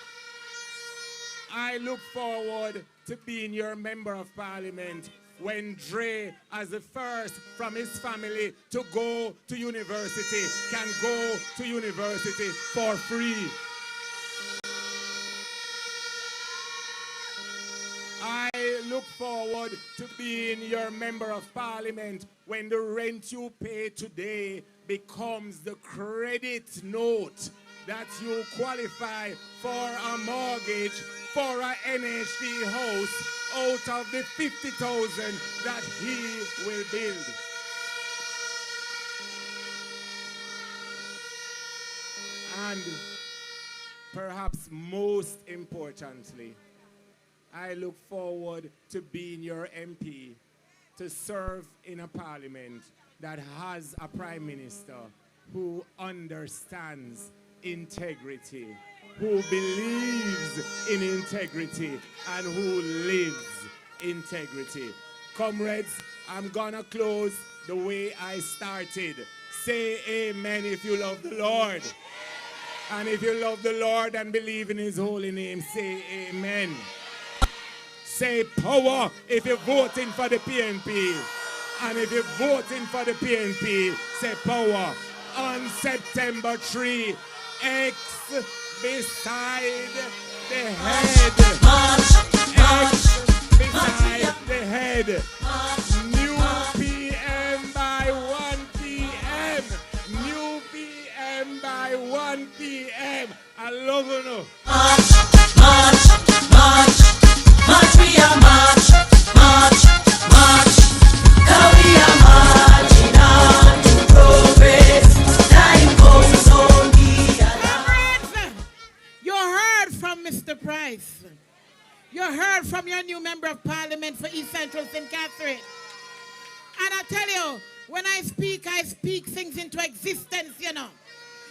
Speaker 14: I look forward to being your member of parliament when Dre, as the first from his family to go to university, can go to university for free. I look forward to being your member of parliament when the rent you pay today becomes the credit note that you qualify for a mortgage for an NHD house out of the 50,000 that he will build. And perhaps most importantly, I look forward to being your MP, to serve in a parliament that has a prime minister who understands integrity, who believes in integrity, and who lives integrity. Comrades, I'm gonna close the way I started. Say amen if you love the Lord. And if you love the Lord and believe in his holy name, say amen. Say power if you're voting for the PNP. And if you're voting for the PNP, say power. On September 3, X beside the head. X beside the head. New PM by 1 PM. New PM by 1 PM. I love you. March, march, march.
Speaker 10: member of parliament for East Central St. Catherine. And I tell you, when I speak things into existence, you know.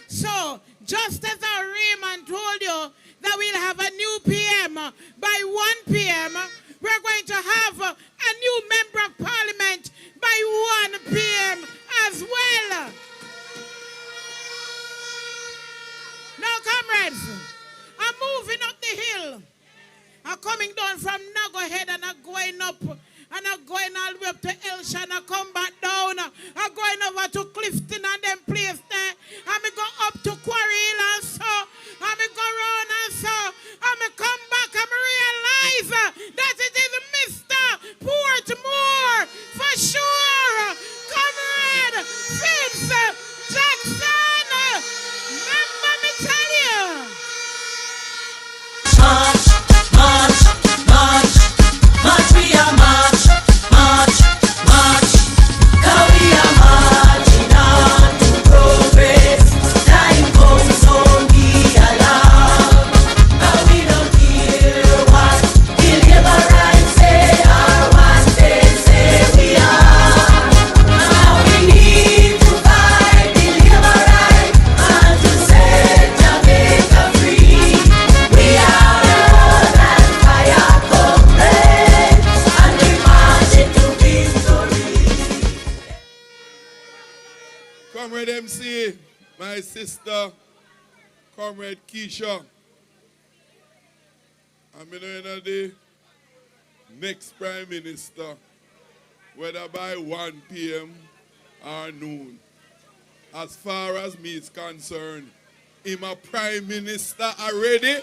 Speaker 10: So, just as our Raymond told you that we'll have a new PM by 1 p.m., we're going to have a new member of parliament by 1 p.m. as well. Now, comrades, I'm moving up the hill. I'm coming down from Nagohead and I'm going up and I'm going all the way up to Elsha and I come back down. I'm going over to Clifton and then place there. I'm go up to Quarry Hill and so. I'm go round and so. I'm come back and realize that it is Mr. Portmore for sure. Comrade Vince Jackson. Remember me tell you.
Speaker 12: March, we are march, march. Now we are marching on to progress. Time comes, so be alarmed. Now we don't hear what the liberals say or what they say we are. Now we need to fight the liberals and to set Jamaica free. We are on and fire comrades, and we march into victory.
Speaker 13: Comrade MC, my sister, Comrade Keisha. I'm in the next Prime Minister, whether by 1 p.m. or noon. As far as me is concerned, I'm a Prime Minister already.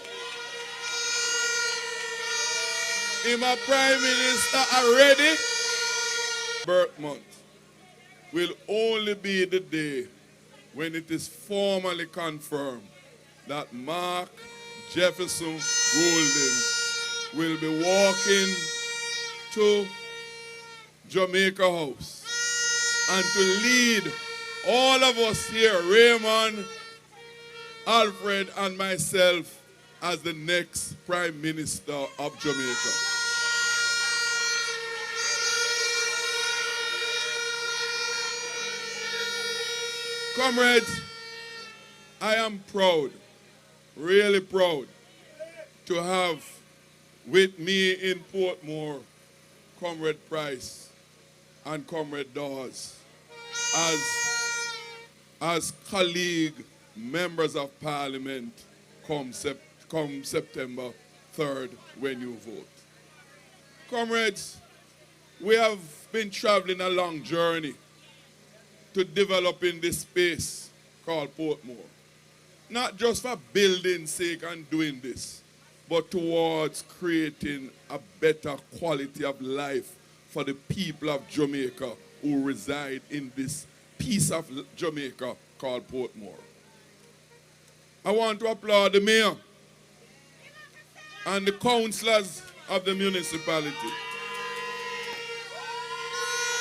Speaker 13: I'm a Prime Minister already. Birth month will only be the day when it is formally confirmed that Mark Jefferson Golden will be walking to Jamaica House and to lead all of us here, Raymond, Alfred, and myself, as the next Prime Minister of Jamaica. Comrades, I am proud, really proud, to have with me in Portmore Comrade Price and Comrade Dawes as colleague members of Parliament come September 3rd when you vote. Comrades, we have been traveling a long journey to develop in this space called Portmore. Not just for building sake and doing this, but towards creating a better quality of life for the people of Jamaica who reside in this piece of Jamaica called Portmore. I want to applaud the mayor and the councillors of the municipality.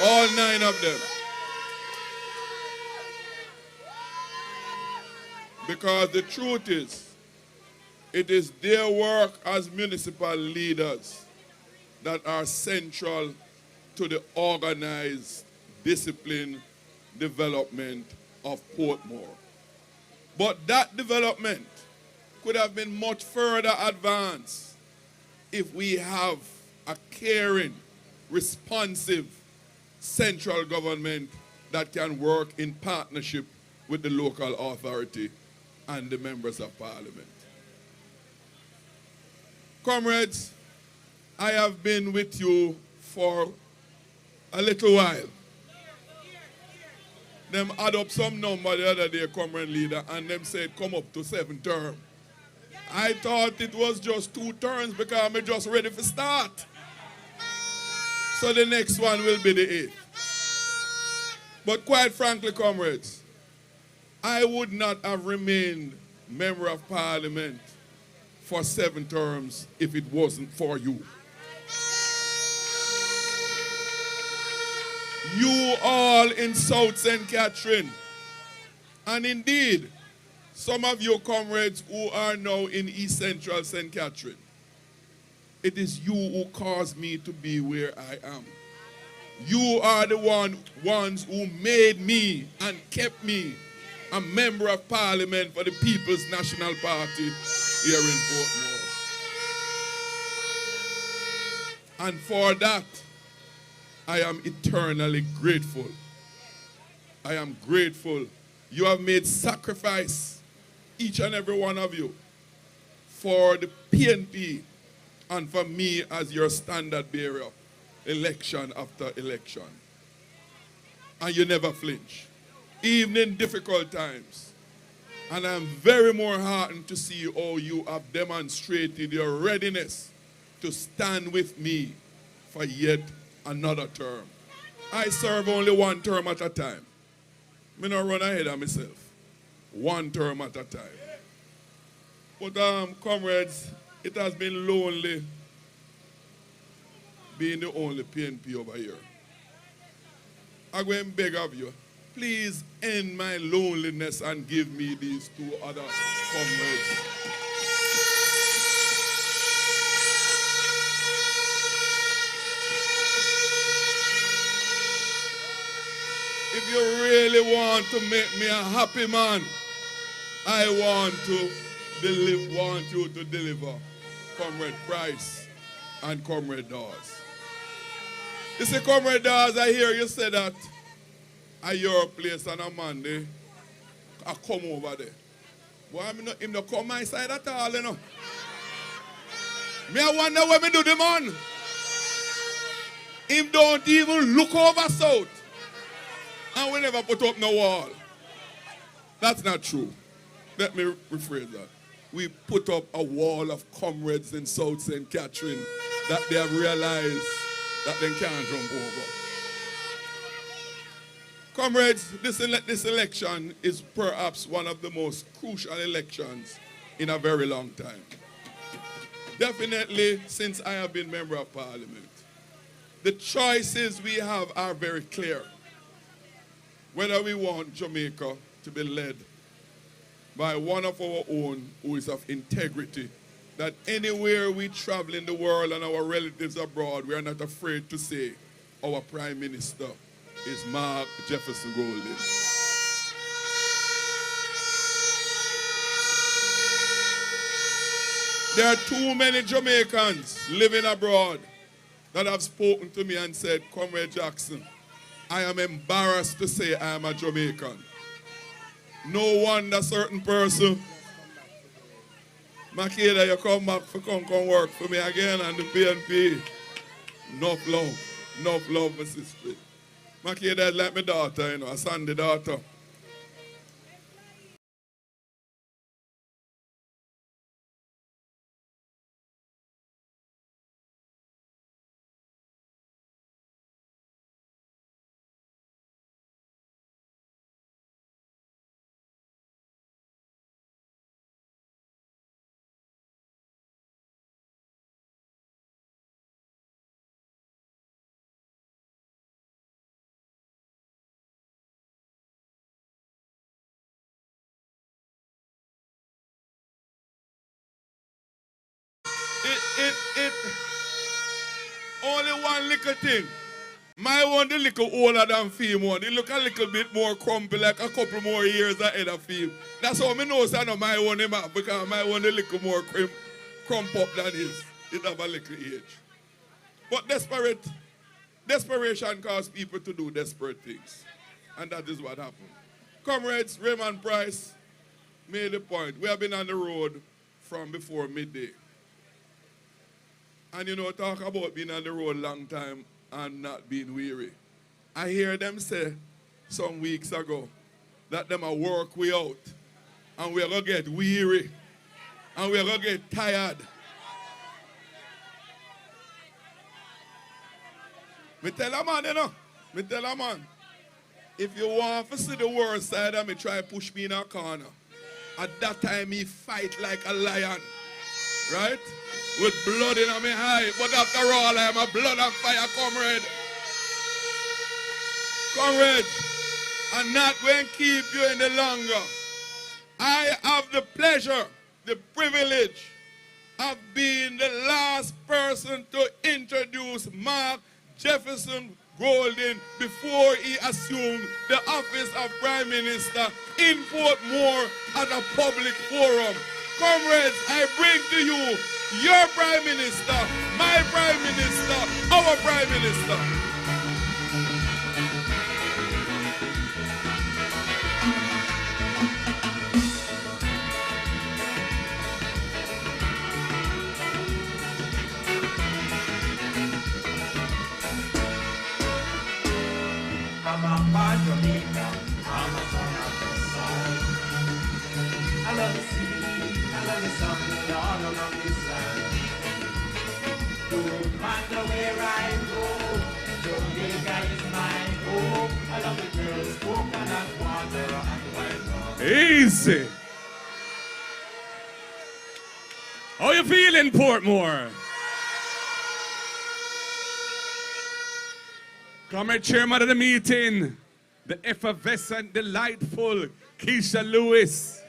Speaker 13: All 9 of them. Because the truth is, it is their work as municipal leaders that are central to the organized, disciplined development of Portmore. But that development could have been much further advanced if we have a caring, responsive central government that can work in partnership with the local authority and the members of Parliament. Comrades, I have been with you for a little while. Them add up some number the other day, Comrade Leader, and them said come up to 7 terms. I thought it was just 2 terms because I'm just ready for start. So the next one will be the 8th. But quite frankly, comrades, I would not have remained member of Parliament for 7 terms if it wasn't for you. You all in South St. Catherine, and indeed, some of your comrades who are now in East Central St. Catherine, It is you who caused me to be where I am. You are the ones who made me and kept me a member of parliament for the People's National Party here in Portmore. And for that, I am eternally grateful. I am grateful. You have made sacrifice, each and every one of you, for the PNP and for me as your standard bearer, election after election. And you never flinch, even in difficult times. And I'm very more heartened to see how you have demonstrated your readiness to stand with me for yet another term. I serve only one term at a time. I don't run ahead of myself. One term at a time. But comrades, it has been lonely being the only PNP over here. I go and beg of you, please end my loneliness and give me these two other comrades. If you really want to make me a happy man, I want you to deliver Comrade Price and Comrade Dawes. You see, Comrade Dawes, I hear you say that at your place on a Monday, I come over there. But I'm not come my side at all, you know. Me I wonder what me do the man. Him don't even look over south. And we never put up no wall. That's not true. Let me rephrase that. We put up a wall of comrades in South St. Catherine that they have realized that they can't jump over. Comrades, this election is perhaps one of the most crucial elections in a very long time. Definitely since I have been member of parliament. The choices we have are very clear. Whether we want Jamaica to be led by one of our own who is of integrity, that anywhere we travel in the world and our relatives abroad, we are not afraid to say our Prime Minister is Mark Jefferson Golding. There are too many Jamaicans living abroad that have spoken to me and said, Comrade Jackson, I am embarrassed to say I am a Jamaican. No wonder certain person, Makeda, you come back for come work for me again and the PNP. Enough love, my sister. Makeda is like my daughter, you know, a Sunday daughter. Only one little thing. My one, the little older than Fim one. It look a little bit more crumpy, like a couple more years ahead of Fim. That's how I know I know my one him up, because my one a little more crump up than his. It have a little age. But desperation causes people to do desperate things. And that is what happened. Comrades, Raymond Price made the point. We have been on the road from before midday. And you know, talk about being on the road a long time and not being weary. I hear them say some weeks ago that them a work we out and we're going to get weary and we're going to get tired. Me tell a man, you know, if you want to see the worst side of me, try push me in a corner. At that time, he fight like a lion, right? With blood in my eye. But after all, I am a blood and fire comrade. Comrade, I'm not going to keep you any longer. I have the pleasure, the privilege of being the last person to introduce Mark Jefferson Golden before he assumed the office of Prime Minister in Portmore at a public forum. Comrades, I bring to you your Prime Minister, my Prime Minister, our Prime Minister.
Speaker 12: I'm a bad Jamaica, I'm a son of the sun. I love the sea, I love the sun, Lord, I love the sun. Don't matter where I go, Jamaica is my home. I love the girls, coconut water and wine.
Speaker 14: Easy. How you feeling, Portmore? Comrade Chairman of the meeting, the effervescent, delightful Keisha Lewis.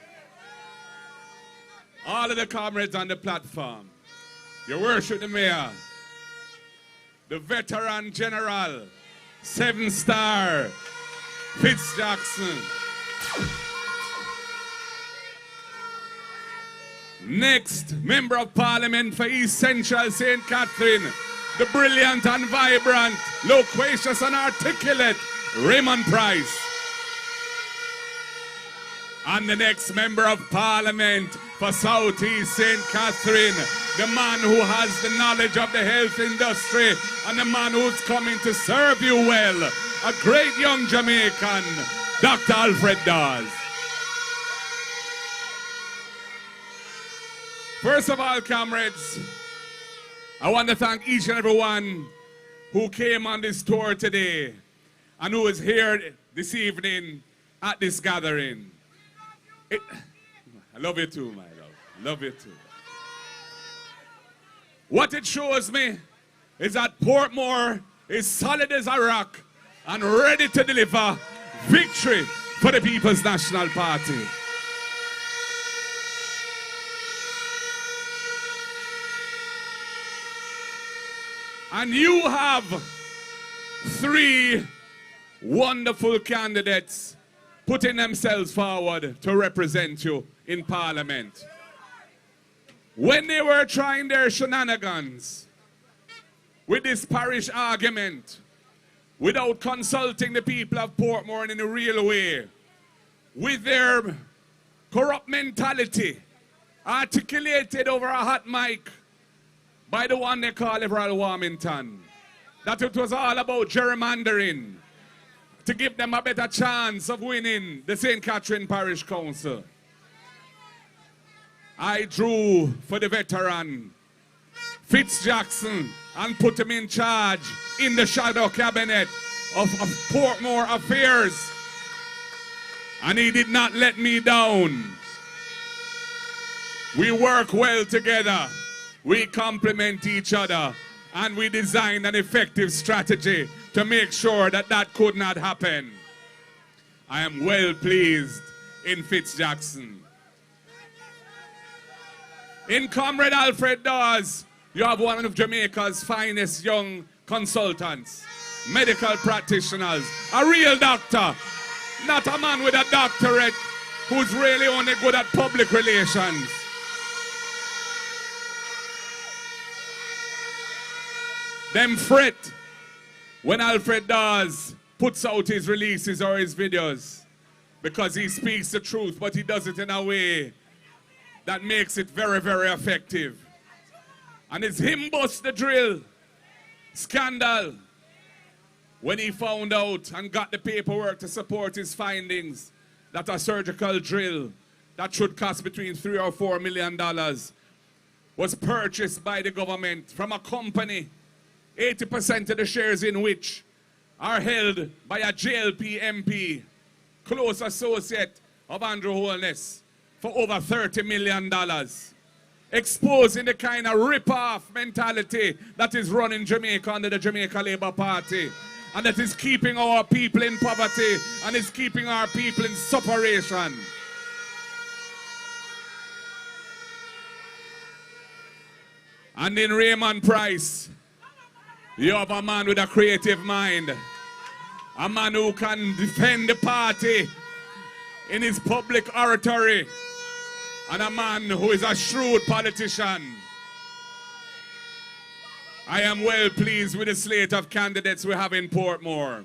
Speaker 14: All of the comrades on the platform. Your Worship the Mayor, the veteran general, 7-star, Fitz Jackson. Next, Member of Parliament for East Central St. Catherine, the brilliant and vibrant, loquacious and articulate Raymond Price. And the next Member of Parliament for Southeast St. Catherine, the man who has the knowledge of the health industry and the man who's coming to serve you well, a great young Jamaican, Dr. Alfred Dawes. First of all, comrades, I want to thank each and every one who came on this tour today and who is here this evening at this gathering. I love you too, my love. Love you too. What it shows me is that Portmore is solid as a rock and ready to deliver victory for the People's National Party. And you have 3 wonderful candidates putting themselves forward to represent you in Parliament. When they were trying their shenanigans with this parish argument, without consulting the people of Portmore in a real way, with their corrupt mentality articulated over a hot mic by the one they call Everall Warmington, that it was all about gerrymandering to give them a better chance of winning the St. Catherine Parish Council. I drew for the veteran Fitz Jackson and put him in charge in the shadow cabinet of Portmore affairs. And he did not let me down. We work well together. We complement each other, and we designed an effective strategy to make sure that that could not happen. I am well pleased in Fitz Jackson. In Comrade Alfred Dawes, you have one of Jamaica's finest young consultants, medical practitioners, a real doctor, not a man with a doctorate who's really only good at public relations. Them fret when Alfred Dawes puts out his releases or his videos because he speaks the truth, but he does it in a way that makes it very, very effective. And it's him bust the drill scandal when he found out and got the paperwork to support his findings that a surgical drill that should cost between $3 or $4 million was purchased by the government from a company, 80% of the shares in which are held by a JLP MP, close associate of Andrew Holness, for over $30 million. Exposing the kind of rip-off mentality that is running Jamaica under the Jamaica Labour Party, and that is keeping our people in poverty and is keeping our people in separation.
Speaker 6: And in Raymond Price, you have a man with a creative mind. A man who can defend the party in his public oratory. And a man who is a shrewd politician. I am well pleased with the slate of candidates we have in Portmore.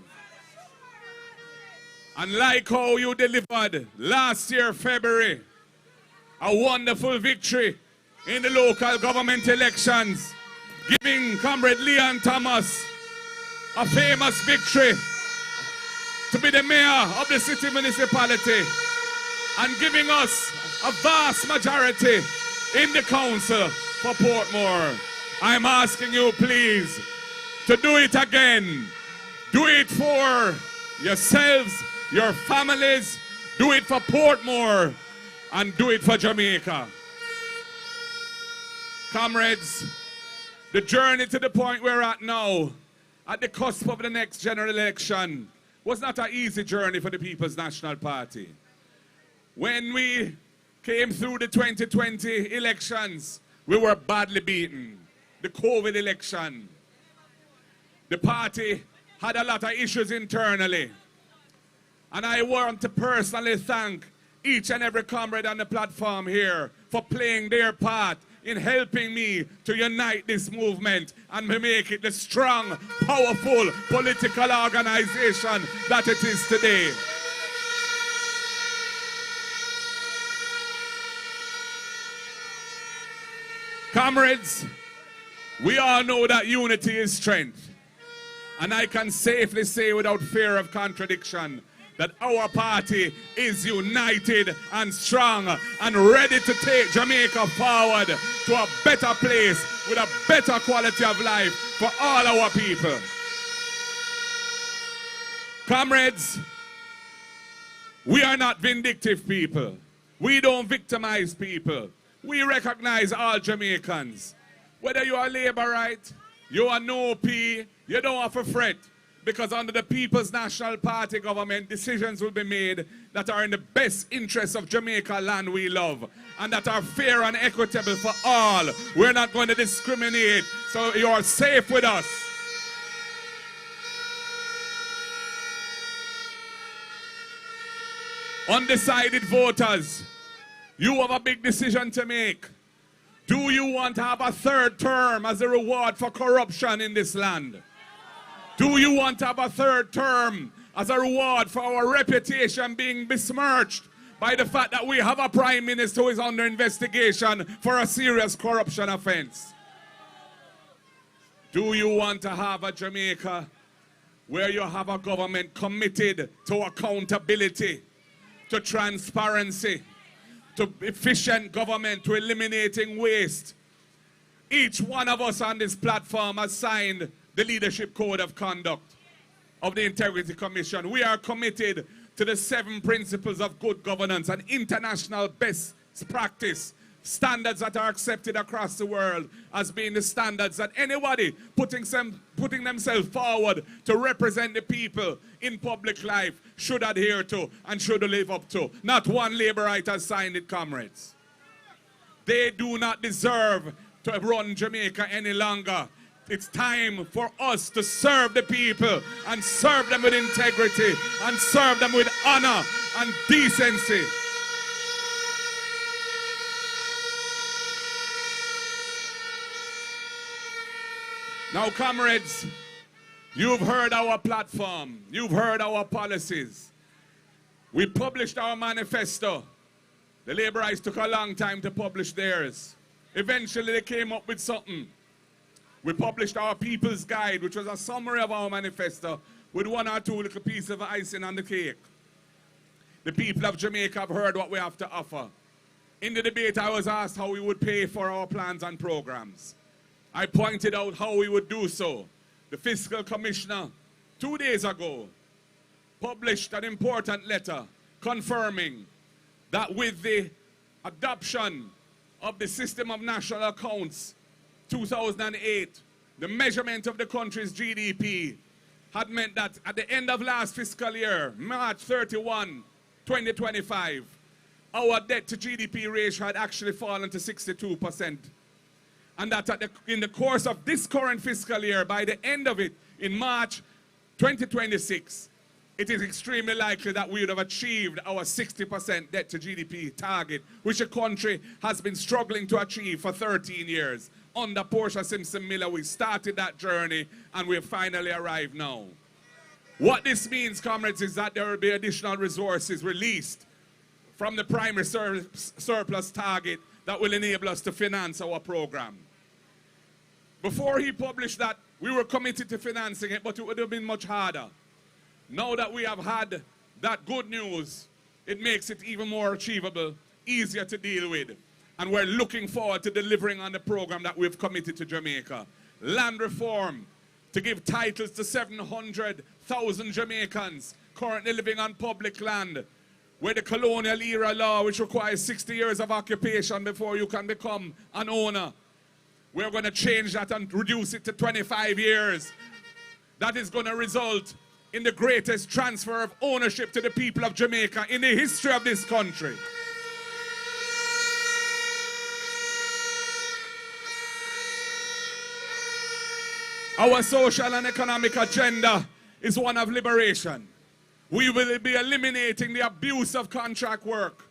Speaker 6: And like how you delivered last year, February, a wonderful victory in the local government elections, giving Comrade Leon Thomas a famous victory to be the mayor of the city municipality and giving us a vast majority in the council for Portmore. I'm asking you, please, to do it again. Do it for yourselves, your families, do it for Portmore, and do it for Jamaica. Comrades, the journey to the point we're at now, at the cusp of the next general election, was not an easy journey for the People's National Party. When we came through the 2020 elections, we were badly beaten. The COVID election. The party had a lot of issues internally. And I want to personally thank each and every comrade on the platform here for playing their part in helping me to unite this movement and make it the strong, powerful political organization that it is today. Comrades, we all know that unity is strength. And I can safely say without fear of contradiction that our party is united and strong and ready to take Jamaica forward to a better place with a better quality of life for all our people. Comrades, we are not vindictive people. We don't victimize people. We recognize all Jamaicans. Whether you are Labourite, you are no P, you don't have to fret. Because under the People's National Party government, decisions will be made that are in the best interest of Jamaica land we love. And that are fair and equitable for all. We're not going to discriminate. So you are safe with us. Undecided voters, you have a big decision to make. Do you want to have a third term as a reward for corruption in this land? Do you want to have a third term as a reward for our reputation being besmirched by the fact that we have a prime minister who is under investigation for a serious corruption offense? Do you want to have a Jamaica where you have a government committed to accountability, to transparency, to efficient government, to eliminating waste? Each one of us on this platform has signed the Leadership Code of Conduct of the Integrity Commission. We are committed to the 7 principles of good governance and international best practice, standards that are accepted across the world as being the standards that anybody putting themselves forward to represent the people in public life should adhere to and should live up to. Not one Labourite has signed it, comrades. They do not deserve to run Jamaica any longer. It's time for us to serve the people and serve them with integrity and serve them with honor and decency. Now, comrades, you've heard our platform. You've heard our policies. We published our manifesto. The Labourites took a long time to publish theirs. Eventually, they came up with something. We published our People's Guide, which was a summary of our manifesto with 1 or 2 little pieces of icing on the cake. The people of Jamaica have heard what we have to offer. In the debate, I was asked how we would pay for our plans and programs. I pointed out how we would do so. The Fiscal Commissioner, 2 days ago, published an important letter confirming that with the adoption of the System of National Accounts 2008, the measurement of the country's GDP had meant that at the end of last fiscal year, March 31, 2025, our debt to GDP ratio had actually fallen to 62%. And that in the course of this current fiscal year, by the end of it, in March 2026, it is extremely likely that we would have achieved our 60% debt to GDP target, which the country has been struggling to achieve for 13 years. Under Portia Simpson Miller, we started that journey and we have finally arrived now. What this means, comrades, is that there will be additional resources released from the primary surplus target that will enable us to finance our program. Before he published that, we were committed to financing it, but it would have been much harder. Now that we have had that good news, it makes it even more achievable, easier to deal with. And we're looking forward to delivering on the program that we've committed to Jamaica. Land reform, to give titles to 700,000 Jamaicans currently living on public land, where the colonial era law, which requires 60 years of occupation before you can become an owner, we're going to change that and reduce it to 25 years. That is going to result in the greatest transfer of ownership to the people of Jamaica in the history of this country. Our social and economic agenda is one of liberation. We will be eliminating the abuse of contract work,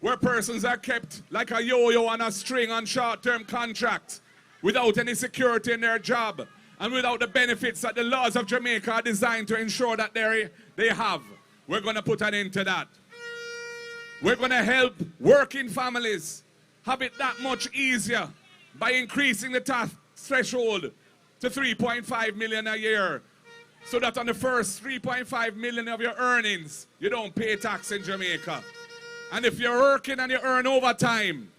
Speaker 6: where persons are kept like a yo-yo on a string on short-term contracts without any security in their job and without the benefits that the laws of Jamaica are designed to ensure that they have. We're going to put an end to that. We're going to help working families have it that much easier by increasing the tax threshold to 3.5 million a year, so that on the first 3.5 million of your earnings, you don't pay tax in Jamaica. And if you're working and you earn overtime,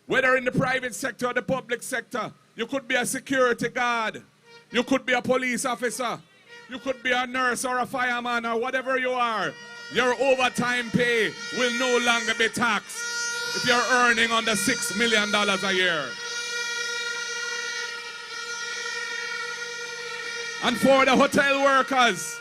Speaker 6: whether in the private sector or the public sector, you could be a security guard, you could be a police officer, you could be a nurse or a fireman or whatever you are, your overtime pay will no longer be taxed if you're earning under $6 million a year. And for the hotel workers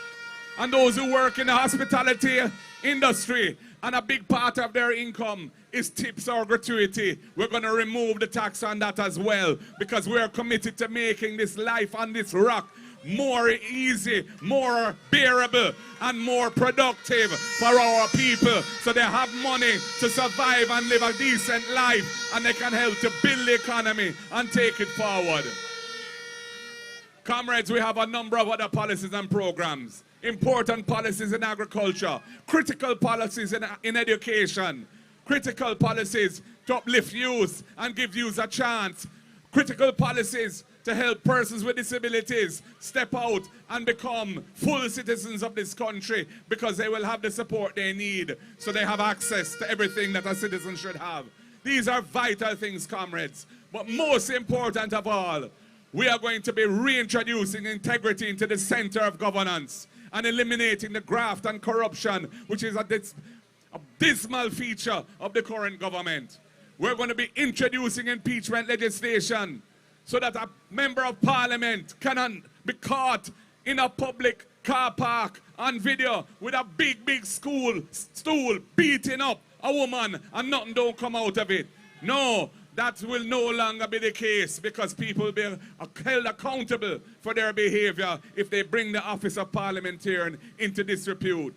Speaker 6: and those who work in the hospitality industry, and a big part of their income is tips or gratuity, we're going to remove the tax on that as well, because we are committed to making this life on this rock more easy, more bearable, and more productive for our people, so they have money to survive and live a decent life, and they can help to build the economy and take it forward. Comrades, we have a number of other policies and programs. Important policies in agriculture, critical policies in education, critical policies to uplift youth and give youth a chance, critical policies to help persons with disabilities step out and become full citizens of this country, because they will have the support they need, so they have access to everything that a citizen should have. These are vital things, comrades. But most important of all, we are going to be reintroducing integrity into the center of governance and eliminating the graft and corruption, which is a dismal feature of the current government. We're going to be introducing impeachment legislation so that a member of parliament cannot be caught in a public car park on video with a big stool beating up a woman and nothing don't come out of it. No. That will no longer be the case, because people will be held accountable for their behavior if they bring the office of parliamentarian into disrepute.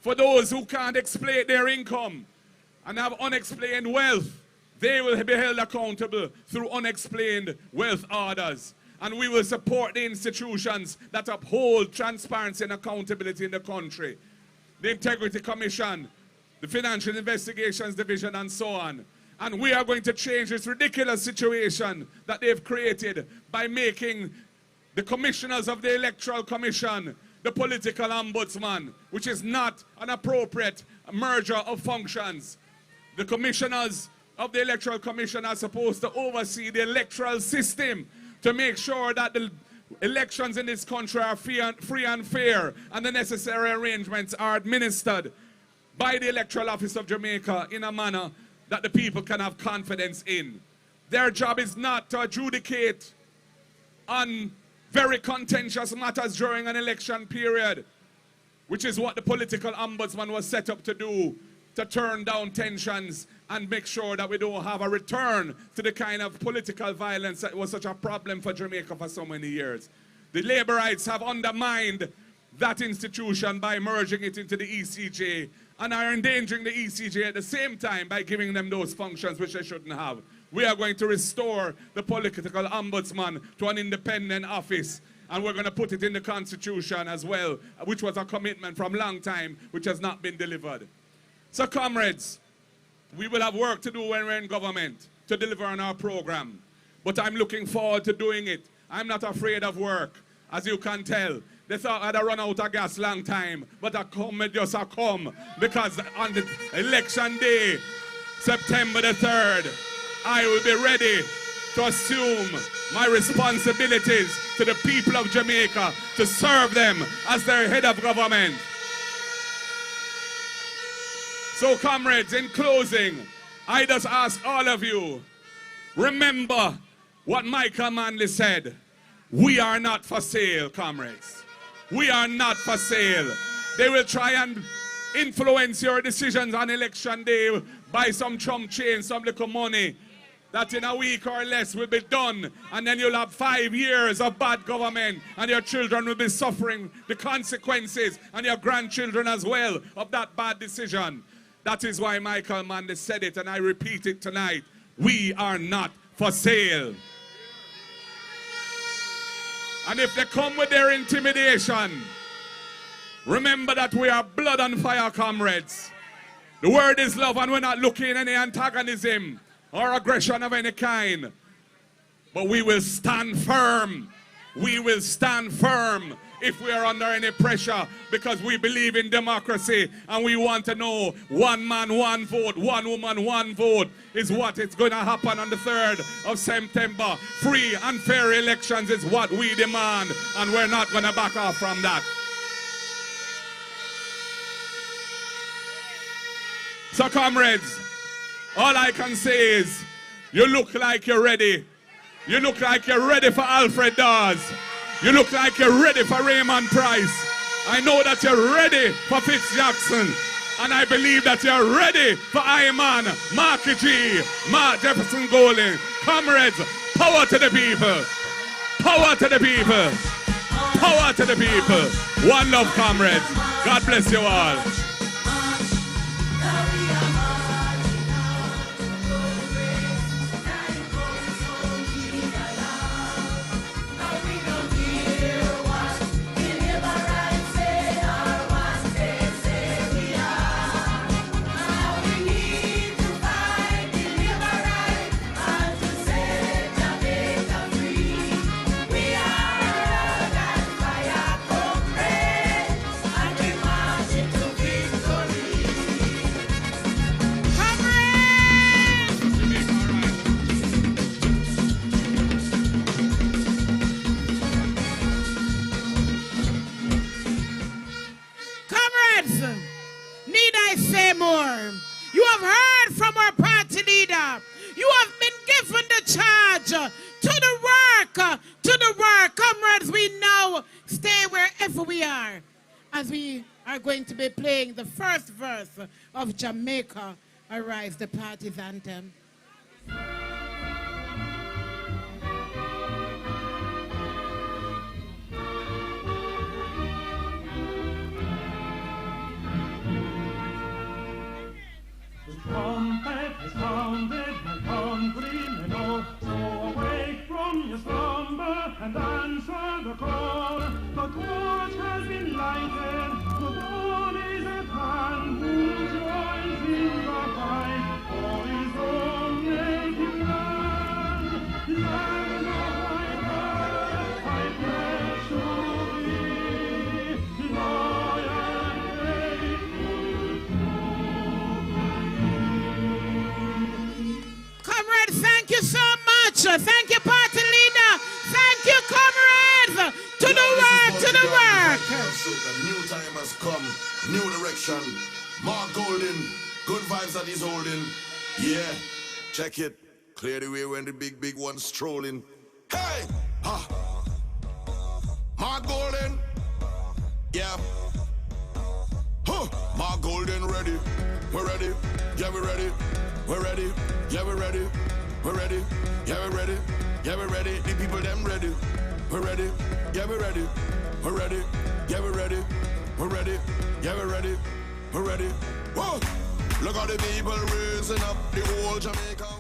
Speaker 6: For those who can't explain their income and have unexplained wealth, they will be held accountable through unexplained wealth orders. And we will support the institutions that uphold transparency and accountability in the country. The Integrity Commission, the Financial Investigations Division, and so on. And we are going to change this ridiculous situation that they've created by making the commissioners of the Electoral Commission the political ombudsman, which is not an appropriate merger of functions. The commissioners of the Electoral Commission are supposed to oversee the electoral system to make sure that the elections in this country are free and fair, and the necessary arrangements are administered by the Electoral Office of Jamaica in a manner that the people can have confidence in. Their job is not to adjudicate on very contentious matters during an election period, which is what the political ombudsman was set up to do, to turn down tensions and make sure that we don't have a return to the kind of political violence that was such a problem for Jamaica for so many years. The Labourites have undermined that institution by merging it into the ECJ and are endangering the ECJ at the same time by giving them those functions which they shouldn't have. We are going to restore the political ombudsman to an independent office, and we're going to put it in the Constitution as well, which was a commitment from long time, which has not been delivered. So, comrades, we will have work to do when we're in government to deliver on our program. But I'm looking forward to doing it. I'm not afraid of work, as you can tell. They thought I'd run out of gas long time, but I come, it just I come. Because on the election day, September the 3rd, I will be ready to assume my responsibilities to the people of Jamaica, to serve them as their head of government. So, comrades, in closing, I just ask all of you, remember what Michael Manley said. We are not for sale, comrades. We are not for sale. They will try and influence your decisions on election day by some chump change, some little money that in a week or less will be done, and then you'll have 5 years of bad government, and your children will be suffering the consequences, and your grandchildren as well, of that bad decision. That is why Michael Manley said it, and I repeat it tonight. We are not for sale. And if they come with their intimidation, remember that we are blood and fire, comrades. The word is love, and we're not looking at any antagonism or aggression of any kind. But we will stand firm. We will stand firm if we are under any pressure, because we believe in democracy and we want to know one man, one vote, one woman, one vote is what is going to happen on the 3rd of September. Free and fair elections is what we demand, and we're not going to back off from that. So, comrades, all I can say is, you look like you're ready. You look like you're ready for Alfred Dawes. You look like you're ready for Raymond Price. I know that you're ready for Fitz Jackson. And I believe that you're ready for Iman, Marky G, Mark Jefferson Golding. Comrades, power to the people. Power to the people. Power to the people. One love, comrades. God bless you all.
Speaker 10: Going to be playing the first verse of Jamaica Arise, the party's anthem.
Speaker 15: The trumpet has sounded, my countrymen all, so awake from your slumber and answer the call. The torch has been lighted, the dawn is at hand. Who joins in the fight for his own native land? Land of my birth, I pledge to thee, loyal and faithful.
Speaker 10: Comrades, thank you so much. Thank you, party leader. Thank you, comrades. To the work, to the work.
Speaker 16: A new time has come, new direction. Mark Golden, good vibes that he's holding. Yeah, check it. Clear the way when the big one's strolling. Hey! Ha! Mark Golden. Yeah. Huh! Mark Golden ready. We're ready. Yeah, we're ready. we're ready. Yeah, we're ready. We're ready. Yeah, we're ready. Yeah, we're ready. The people them ready. We're ready. Yeah, we're ready. We're ready. Yeah, we're ready. We're ready. Yeah, we're ready. We're ready. Whoa! Look at the people raising up the whole Jamaica.